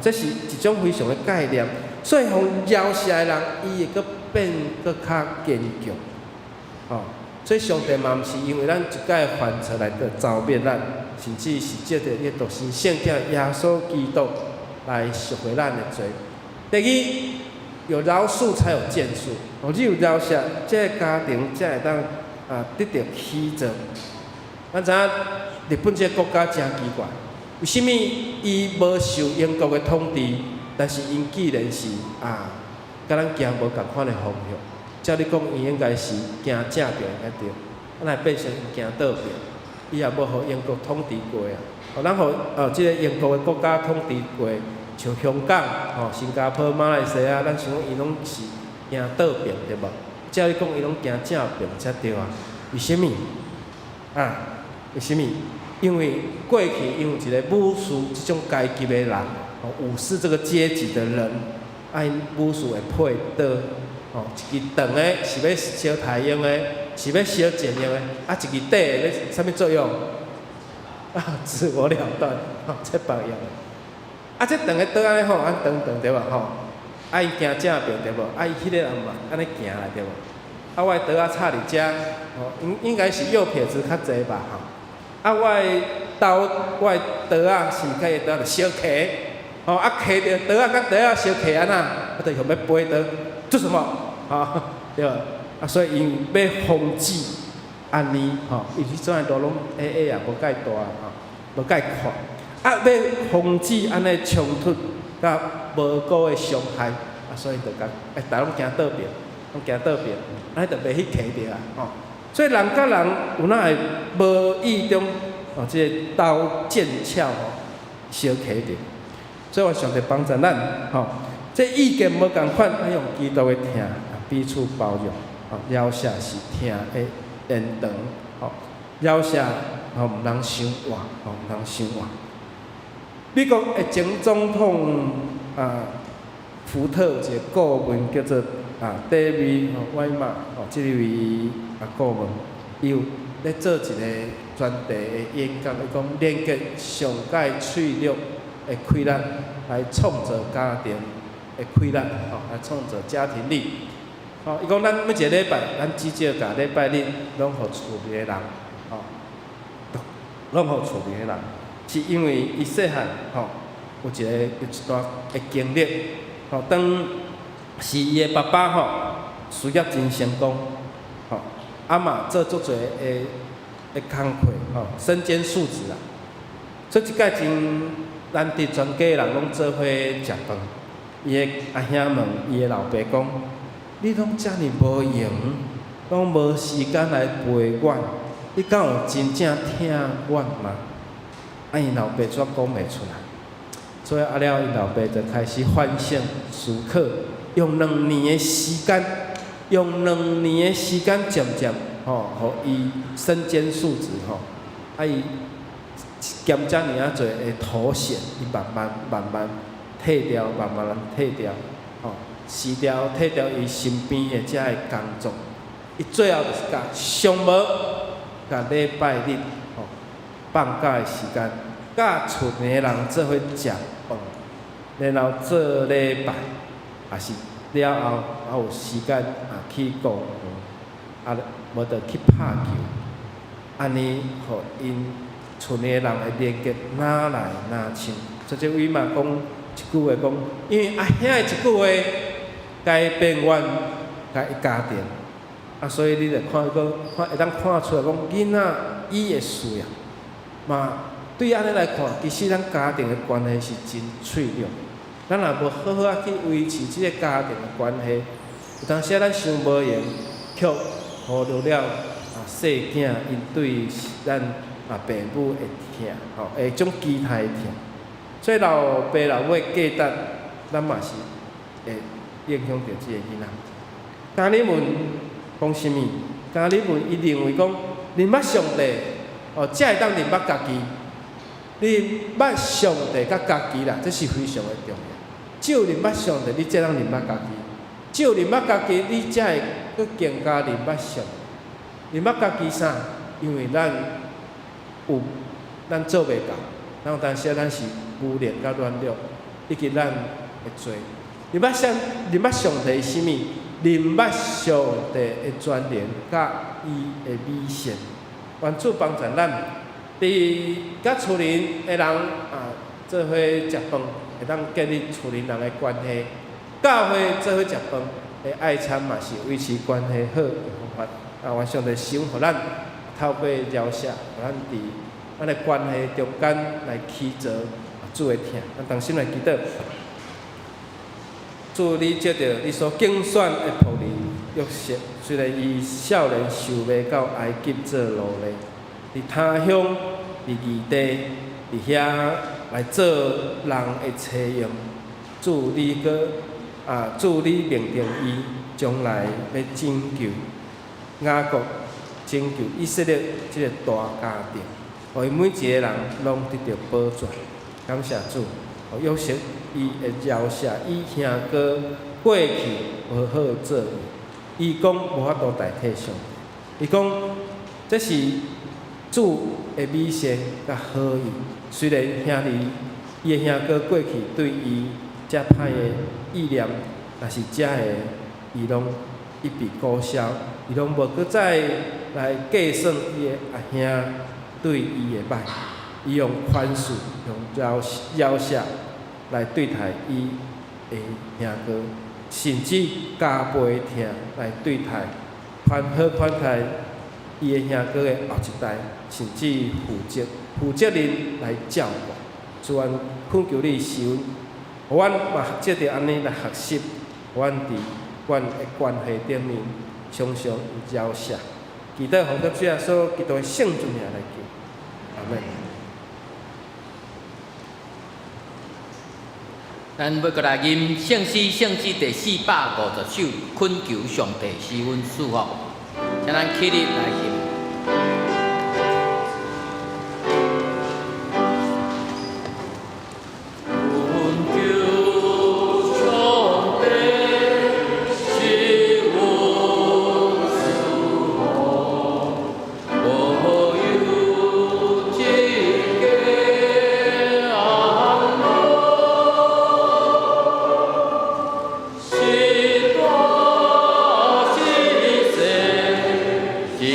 这是一种非常的概念。所以，互饶舌的人，伊会搁变搁较坚强。所以上帝嘛，毋是因为咱一届犯错来着召灭咱，甚至是借着伊独生圣子耶稣基督来赎回咱的罪。第二，有饶恕才有建树。你有饶舌，这个家庭才会当得到起造。咱知影日本这个国家真奇怪，为什么伊无受英国的统治？但是因既然是甲咱行无共款的方向，照你讲，伊应该是行正边才对。咱变成行倒边，伊也无互英国统治过啊。咱互即个英国的国家统治过，像香港、新加坡、马来西亚，咱想讲伊拢是行倒边对无？照你讲，伊拢行正边才对啊。为什么？为什么？因为过去因有一个武士这种阶级的人，武士这个阶级的人，因武士会配刀，一支长的是要烧太阳的，是要烧钱用的，一支短的要啥物作用？自我了断，这别用的。这长的刀安尼安长对无？伊行正边对无？伊迄个人嘛安尼行来对无？我的刀插伫遮，应该是右撇子较济吧我的刀是甲伊刀着小刻，刻着刀甲刀小刻安那，着用要背刀做什么？对吧？所以因要防止安尼，伊迄阵路拢矮无介大无介宽，要防止安尼冲突甲无辜的伤害，所以着甲大拢行倒边，拢行倒边，安尼着袂去刻着所以人甲人有哪会无意中即个刀剑鞘相刻着，所以我上帝帮助咱这意见无共款，要用基督的听，彼此包容，饶舌是听的言长，饶舌毋通伤活，毋通伤活。美国的前总统福特有一个顾问叫做David Weimer，即位顾问，伊有咧做一个专题的演讲，伊讲连接上界脆弱的快乐，来创造家庭的快乐，来创造家庭力。伊讲咱每一个礼拜，咱至少甲礼拜日拢互厝边的人，拢互厝边的人，是因为伊细汉有一段的经历，当是伊的爸爸事业真成功，嘛做足侪的工课，身兼数职啦。所以一届真难得，全家人拢做伙食饭。伊的阿兄问伊的老爸讲：“你拢遮尔无闲，拢无时间来陪阮，你敢有真正疼阮吗？”因老爸怎讲袂出来？所以了，因老爸就开始反省思考，用2年的时间，渐渐，互伊身兼数职，伊兼遮尔啊侪的妥协，伊慢慢退掉，退掉，辞掉伊身边的遮个工作。伊最后就是甲上无，甲礼拜日，放假的时间，甲厝内人做伙食饭，然后做礼拜，也是了后还有时间去公园，无得去拍球，安尼互因厝内人的连接哪来哪亲。所以这位嘛讲一句话讲，因为阿兄的一句话改变阮甲伊家庭，所以你着看会当看出来讲，囡仔伊的需要嘛对安尼来看，其实咱家庭的关系是真脆弱。咱若无好好去维持即个家庭的关系，有当时咱想无闲，却忽略了细囝因对咱爸母的疼，会种期待的疼。所以老爸老母价值，咱嘛是会影响到即个囡仔。今日问讲啥物？今日问伊认为讲，认捌上帝，才会当认捌家己。认捌上帝甲家己啦，这是非常的重要。只有认捌上帝，你才能认捌家己；只有认捌家己，你才会佫更加认捌上帝。认捌家己啥？因为咱做袂到，咱有当时咱是污劣甲软弱，以及咱会做。认捌上帝是啥物？认捌上帝的全能甲伊的美善，愿主帮助咱。伫甲厝邻的人做伙食饭，会当建立厝邻人的关系；教会做伙食饭的爱餐嘛是维持关系好的方法。愿上帝赏互咱透过饶赦，互咱伫咱的关系中间来起造主的疼。咱同心来祈祷，主你接着你所竞选的仆人约瑟，虽然伊少年受卖到埃及做奴隶。伫他乡，伫异地，伫遐来做人的妻用，主你命定伊将来要拯救雅各，拯救以色列这个大家庭，互伊每一个人拢得到保全。感谢主，互约瑟伊会饶赦伊兄哥过去无好做，伊讲无法度代替上帝，伊讲这是。主的美善甲好意，虽然兄弟伊的兄哥过去对伊遮歹的意念，但是遮的伊拢一笔勾销，伊拢无搁再来计算伊的阿兄对伊的歹，伊用宽恕、用饶赦来对待伊的兄哥，甚至加倍疼来对待，宽待伊的兄哥的后一代。甚至负责任来照顾，主愿恳求你施恩，互阮嘛借着安尼来学习，互阮伫阮的关系顶面常常有饶赦。祈祷奉主耶稣基督的圣主名来求，阿门。咱要过来吟圣诗第450首，恳求上帝施恩赐福，请咱起立来吟。是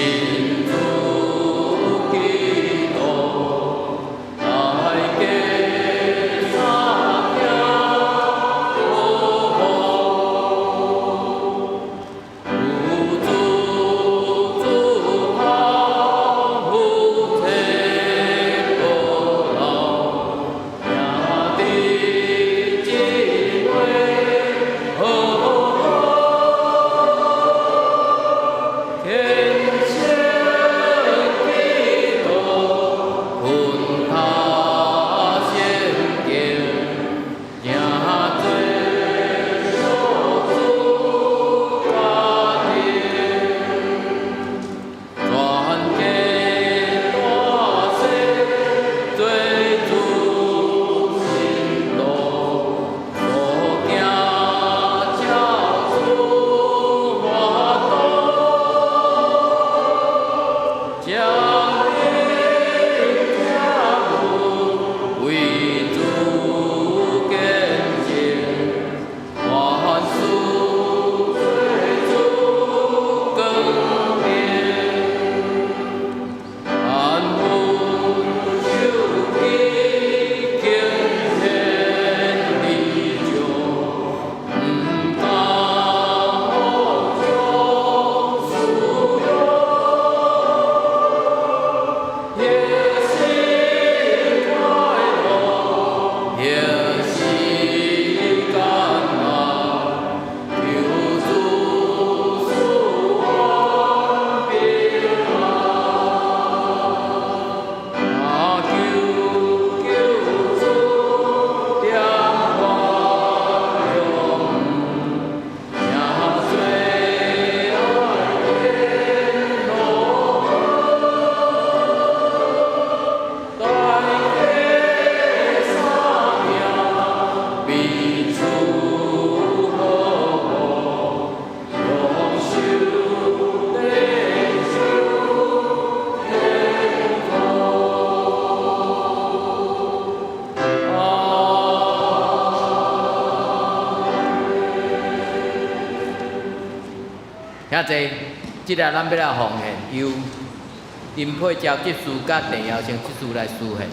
遐济，即个咱要来奉献，由林佩昭执事甲陈耀成执事来施献。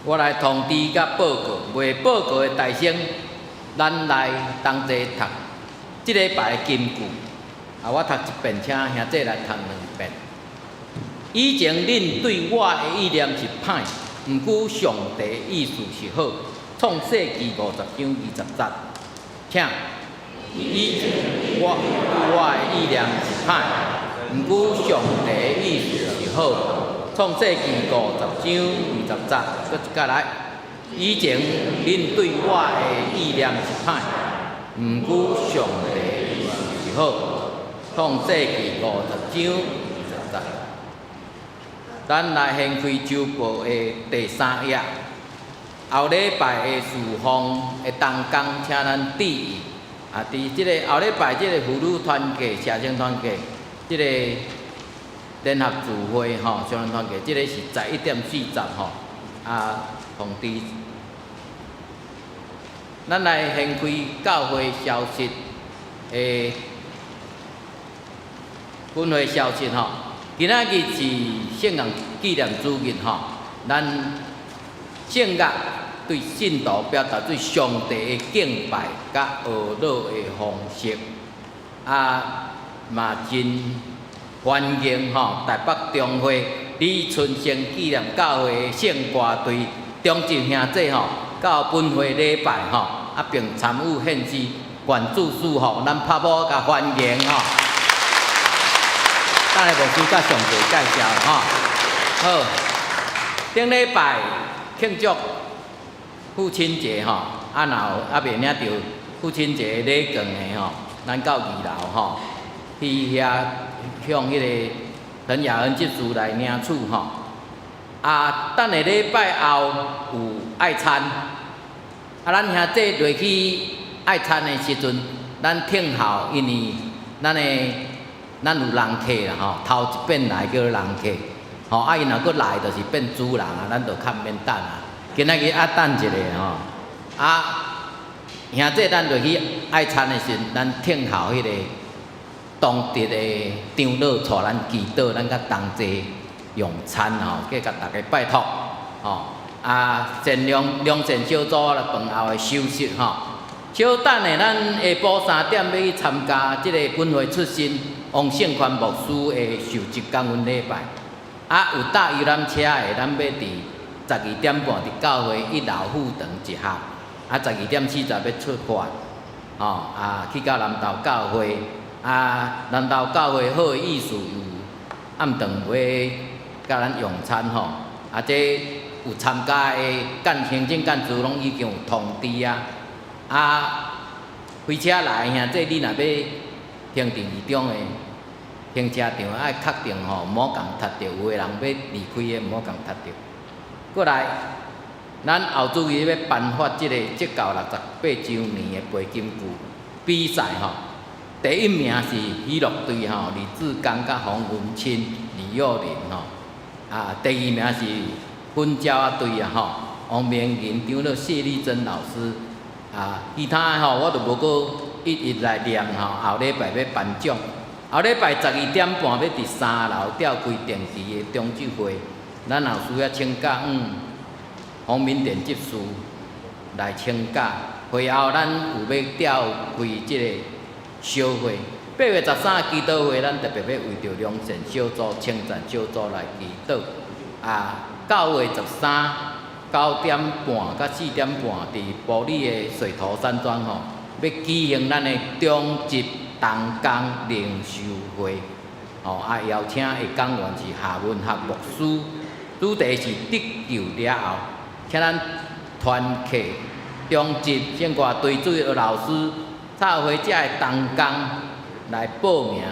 我来通知甲报告，未报告的大生，咱来同齐读。即礼拜的金句，我读一遍，请兄弟来读两遍。以前恁对我的意念是歹，毋过上帝的意思是好。创世纪50章20节，请。以前我对我的意念是歹，毋过上帝的意思是好。创世纪50章20节，搁一届来。以前恁对我的意念是歹，毋过上帝的意思是好。创世纪50章20节。咱来掀开周报的第3页，后礼拜的事奉的同工，请咱注意。伫即个后礼拜，即个妇女团契、社青团契，即个联合聚会吼，少年团契，即个是11:40吼，通知。咱来掀开教会消息的分会消息吼。今仔日是圣诞纪念主日吼，咱圣乐对信徒表达对上帝的敬拜甲学乐的方式，嘛真欢迎吼台北中会李春生纪念教会的圣歌队中进兄弟吼，到本会礼拜吼，并参与献诗，愿主祝福，咱拍鼓甲欢迎吼。等下牧师甲上帝介绍吼。好，顶礼拜庆祝父亲节吼，若有未领到父亲节礼堂的吼，咱到二楼吼，去遐向迄个陈雅恩执事来领取吼。啊，等下礼拜后有爱餐，啊，咱兄弟落去爱餐的时阵，咱听候，因为咱有人客啦吼，头一遍来叫人客，吼，啊，因若佫来，就是变主人啊，咱就较免等啊。今仔日等一下吼，啊，兄弟咱落去爱餐的时阵，咱听候迄个当地的长老带咱祈祷，咱甲同齐用餐吼，计甲大家拜托吼。啊，善良善小组来饭后的休息吼。小等下咱下晡3点要去参加即个本会出身王胜宽牧师的受职感恩礼拜。啊，有搭游览车的，咱要伫12点半伫教会1楼副堂集合。啊，12点40要出发，吼啊，去到南投教会。啊，南投教会好的意思有暗顿要甲咱用餐吼。啊，这有参加的行政干事拢已经有通知啊。啊，飞车来兄弟，你若要停伫二中的停车场，爱确定吼，毋好共踢着。有个人要离开的，毋好共踢着。过来，咱后主义要颁发即个职教68周年的培金句比赛吼。第一名是娱乐队吼，李志刚甲洪文清、李幼玲吼。啊，第二名是粉鸟队啊吼，王明银长老、谢丽珍老师。啊，其他的吼，我就无搁一一来念吼。后礼拜要颁奖，后礼拜12点半要伫3楼召开定期的中酒会，咱也需要请假方民电执事来请假。会后咱有要召开即个小会，8月13祈祷会，咱特别要为着良善小组、称赞小组来祈祷。啊，9月13。9点半到4点半，伫埔里的水头山庄吼，要举行咱的中级同工灵修会，吼啊邀请的讲员是夏文学牧师，主题是得救了后，请咱团契中级先挂队主的老师，插会遮的同工来报名，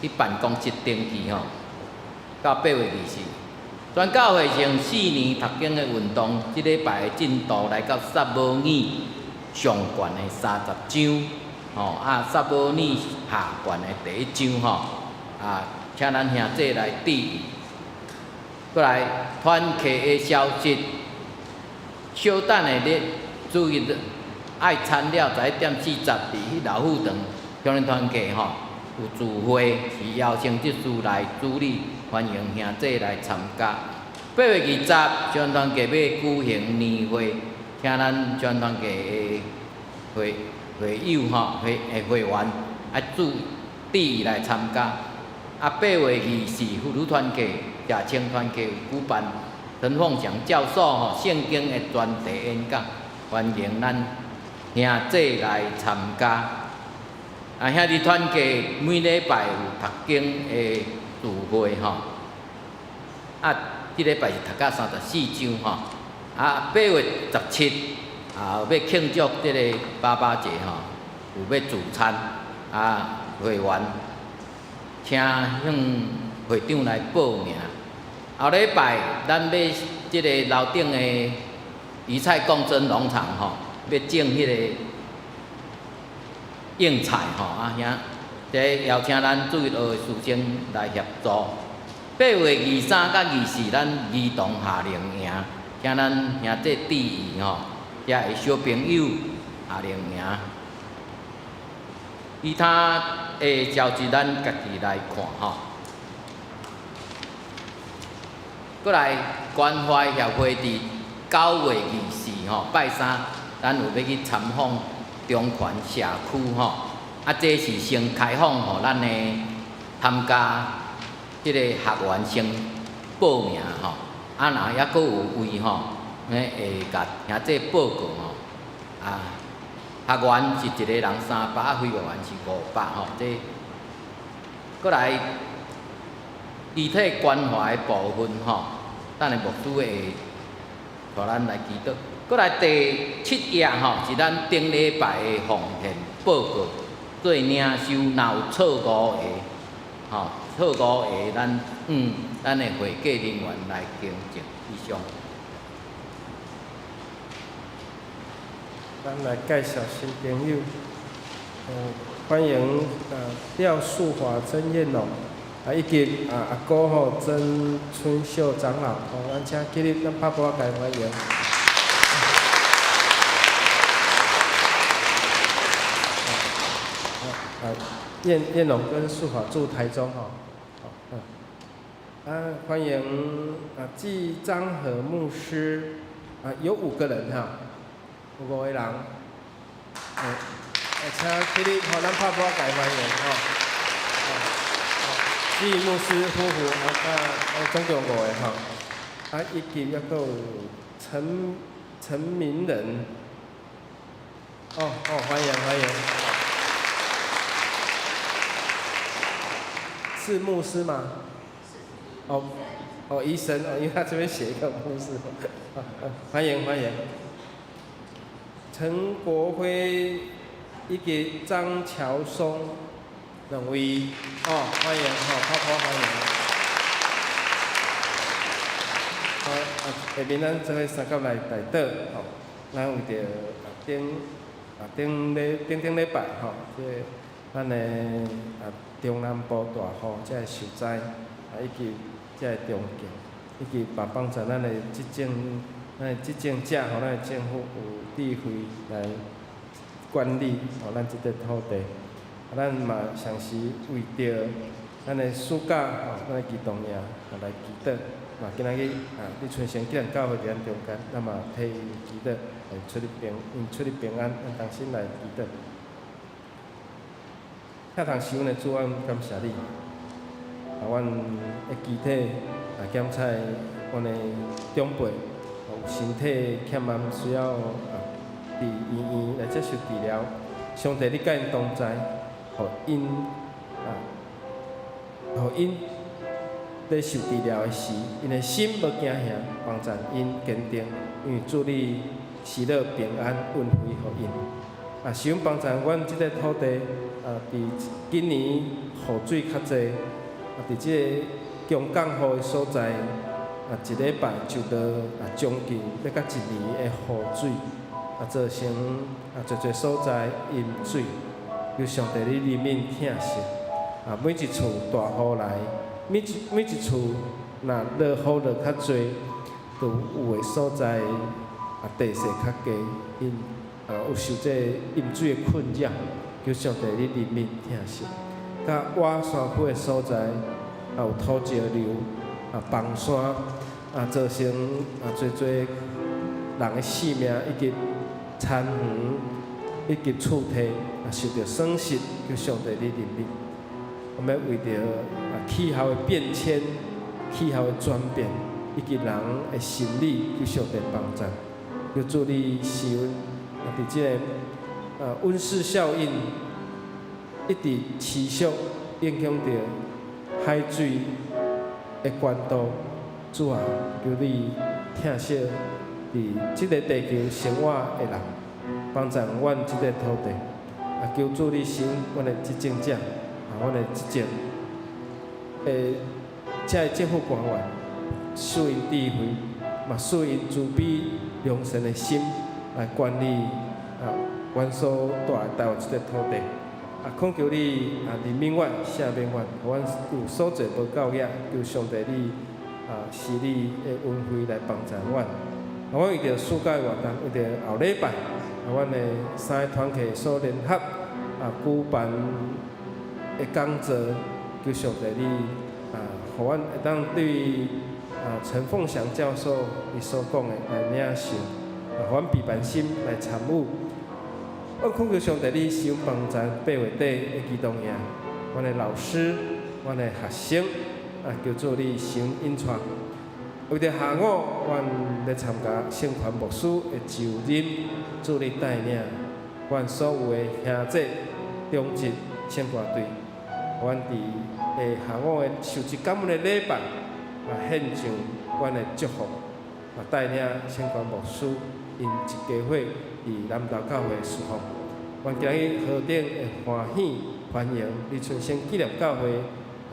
去办公室登记吼，到8月24。全教会用4年读经的运动，即礼拜的进度来到撒母耳上卷的30章，吼啊撒母耳下卷的第1章吼，啊，请咱兄弟来注意。过来团契的消息，小等的咧注意爱餐了11点40伫迄老虎堂乡邻团契吼有聚会，是邀请执事来主理。欢迎兄弟来参加。8月20，宣团契要举行年会，请咱宣团契的会友吼、会员啊注意来参加。啊，8月24，妇女团契、社青团契有举办陈凤祥教授吼圣经的专题演讲，欢迎咱兄弟来参加。啊，兄弟团契每礼拜有读经的聚会吼，啊，即礼拜是读到34章吼，啊，8月17啊要庆祝即个爸爸节吼，有要聚餐，啊，会员请向会长来报名。后礼拜咱要即个楼顶的鱼菜共生农场吼，要种迄个应菜吼，啊兄。即邀请咱注意的师生来协助。8月23甲24，咱儿童夏令营，请咱兄弟注意吼，遮的小朋友夏令营。其他的消息咱家己来看吼。过来关怀协会伫9月24吼拜三，咱有要去参访中环社区吼。啊，这是先开放，互咱的参加即个学员先报名吼。啊，若还佫有位吼，会甲兄弟报告吼。啊，学员是一个人300，非学员是500吼。这过来遗体关怀的部分吼，等下牧师会互咱来祈祷。过来第7页吼，是咱顶礼拜的奉献报告，做领袖若有错误的，吼错误的咱的会计人员来更正。以上。咱来介绍新朋友，欢迎廖树华、曾燕龙，以及阿哥吼曾春秀长老，咱请起立，咱拍鼓仔来欢迎。燕龙跟树华住台中欢迎季张和牧师，有5个人哈。有5个人，请起立，互咱拍鼓仔欢迎季牧师夫妇，总共5个以及还有陈明仁，欢迎，是牧师吗？医生因为他这边写一个牧师，欢迎。陈国辉以及张乔松2位，欢迎，拍鼓欢迎。下面咱做伙三角来代祷，咱为着顶礼拜即咱的中南部大雨，即个受灾，以及即个中建，以及帮助咱的执政者，咱的政府有智慧来管理咱即块土地。咱嘛常时为着咱的暑假咱的儿童爷来祈祷。今仔日李春生既然教会伫咱中间，咱嘛替伊祈祷，出入平安，咱同心来祈祷。遐通时阮的主，阮感谢你。阮的肢体检查阮的长辈有身体欠安，需要伫医院来接受治疗。上帝，你甲因同在，互因在受治疗的时，因的心无惊吓，帮助因坚定，因为祝你喜乐平安运回互因。希望帮助阮即个土地，伫今年雨水较济，伫即个强降雨的所在，一礼拜就到将近要到1年的雨水，造成侪所在淹水。求上帝你怜悯疼惜，每一厝大雨来。每一厝若落雨落较济，就有的所在地势较低，因有受这淹水的困扰。求上帝你怜悯疼惜。甲瓦山区的所在，有土石流、崩山，造成侪人的性命以及产园以及厝体受到损失。求上帝你怜悯。我们为着气候的变迁、气候的转变，以及人的心理，求上帝帮助。求主你施恩，伫即个温室效应一直持续影响着海水的关度。主啊，求你疼惜伫即个地球生活的人，帮助阮即个土地。求主你施恩，阮的执政者。阮的执政，这政府官员，赐因智慧，嘛赐因慈悲良善的心来管理阮所住的台湾这个土地。恳求你怜悯阮、赦免阮，互阮有所做无够额，求上帝你是你的恩惠来帮助阮。阮为着暑假活动，为着后礼拜，阮的3个团契所联合举办。的讲座，求上帝你互阮会当对陈凤祥教授伊所讲的来领受，互阮备办心来参与。我恳求上帝你使用帮助8月底的儿童夜，阮的老师、阮的学生求主你使用引传。为着下午，阮来参加圣权牧师的就任，主你带领阮所有的兄弟、中职圣歌队。阮伫下午的受一感恩的礼拜，献上阮的祝福，带领相关牧师因一家伙伫南投教会侍奉。阮今日何顶会欢喜欢迎李春生纪念教会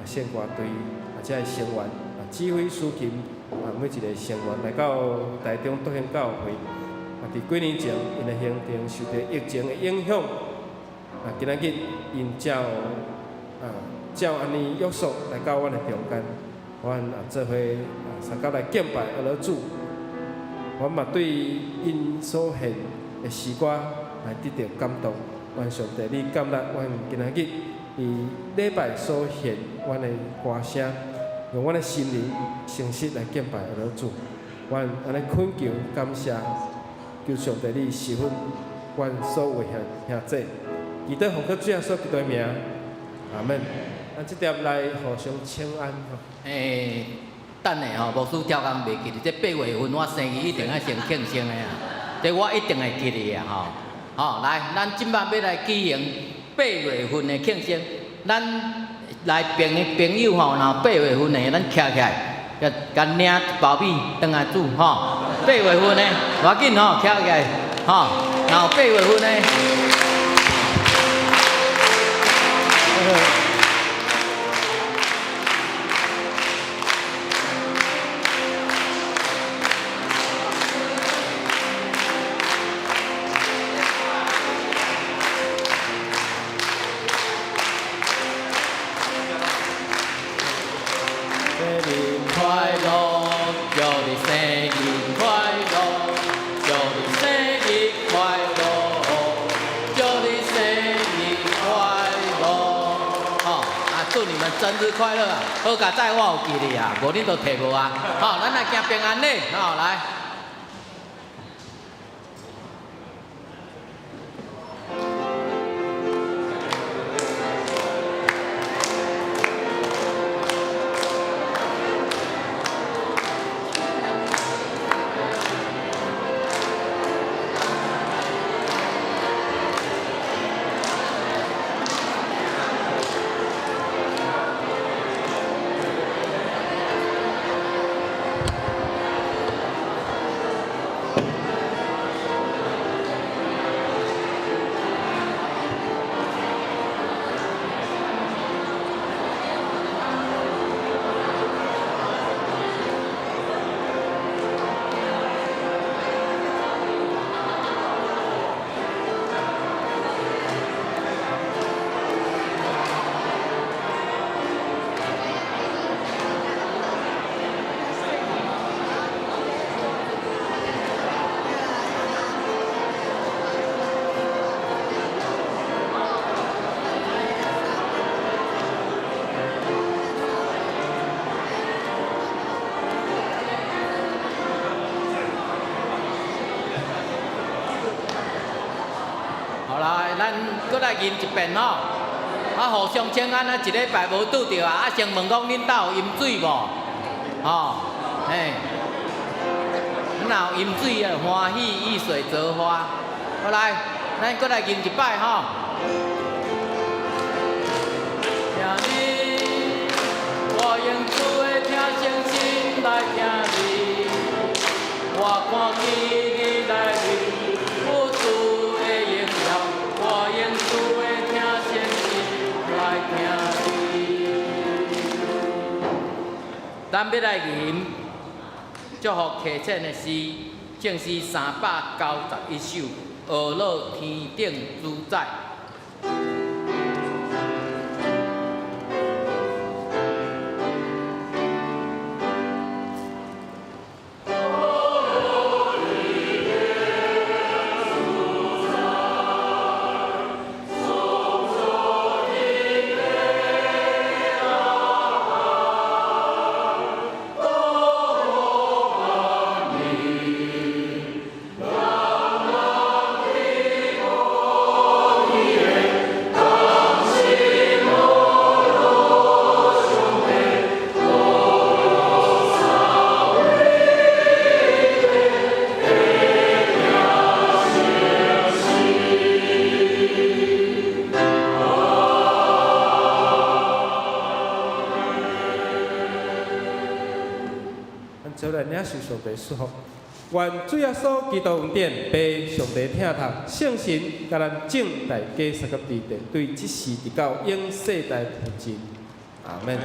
献歌队遮个成员指挥司琴每一个成员来到台中德兴教会。伫几年前，因的行程受到疫情的影响，今仔日因照安尼约束来到阮的中间，阮做伙三甲来敬拜阿罗主。阮嘛对因所献的诗歌来得到感动。阮上帝，你感谢阮今仔日伫礼拜所献阮的歌声，用阮的心灵诚实来敬拜阿罗主。阮安尼恳求感谢。求上帝你赐福阮所有兄弟，祈祷奉靠主耶稣基督的名，阿门。咱即点来互相请安吼。等下吼，牧师超工袂记哩，这8月份我生日一定要先庆生的啊，这我一定会记哩啊吼。好，来，咱即摆要来举行8月份的庆生，咱来宾的朋友吼，若8月份的，咱徛起来，甲领一包米转来煮吼。8月份的，要紧吼，徛起来吼，然后8月份的。快乐，祝你生日快乐，祝你生日快乐，祝你生日快乐。好，祝你们生日快乐啊！好佳在我有记哩啊，无恁都摕无啊。好，咱来行平安礼，好来。咱搁来吟一遍吼，互相请安一礼拜无拄着啊，先问讲恁兜有饮水无？吼，嘿，若有饮水啊，欢喜遇水则花。好来，咱搁来吟一摆吼。听你，我用主的听声心来听你，我看见你来临。咱要来吟祝福启请的诗，正是391首，学乐天顶主宰。领受上帝祝福。愿主耶稣基督恩典被上帝听从，圣神甲咱正大家三个地地，对即时直到永世代不尽。阿门。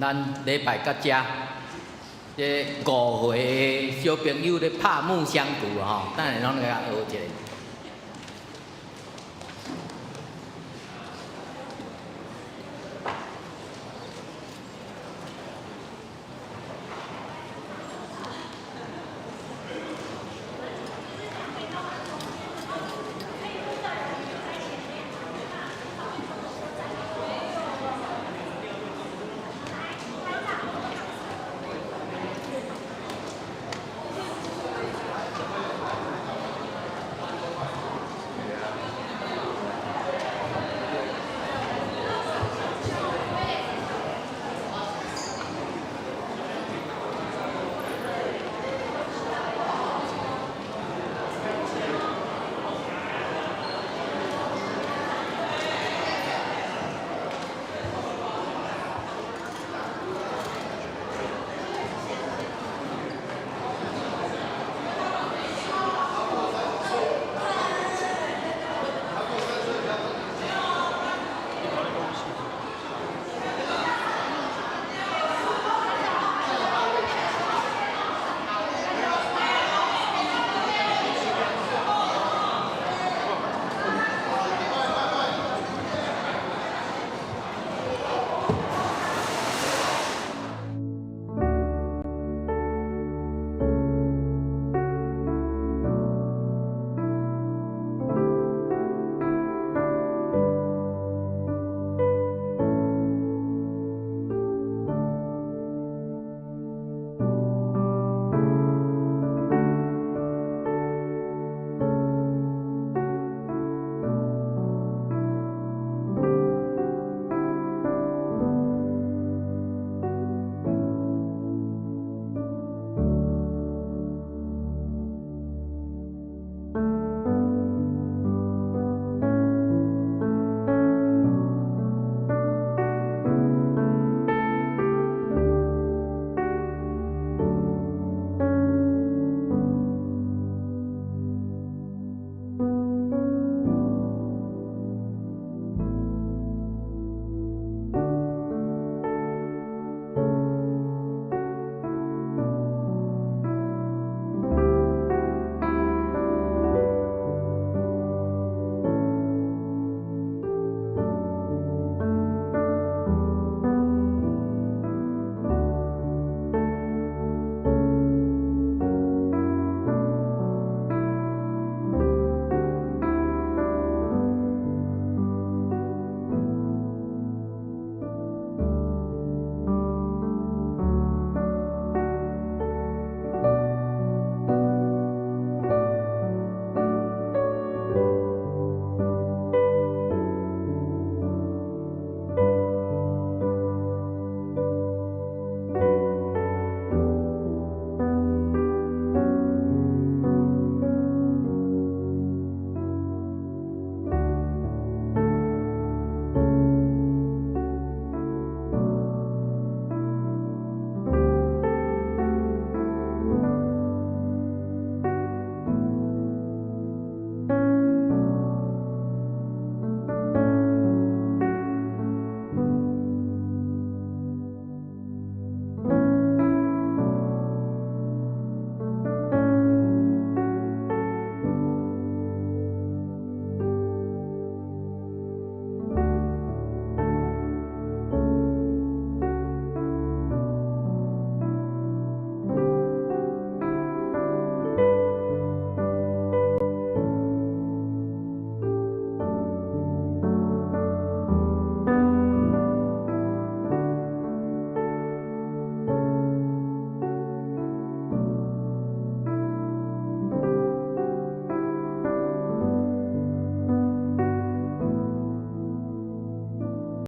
咱礼拜到遮，这5岁小朋友咧拍木香鼓吼，等下拢来学一下。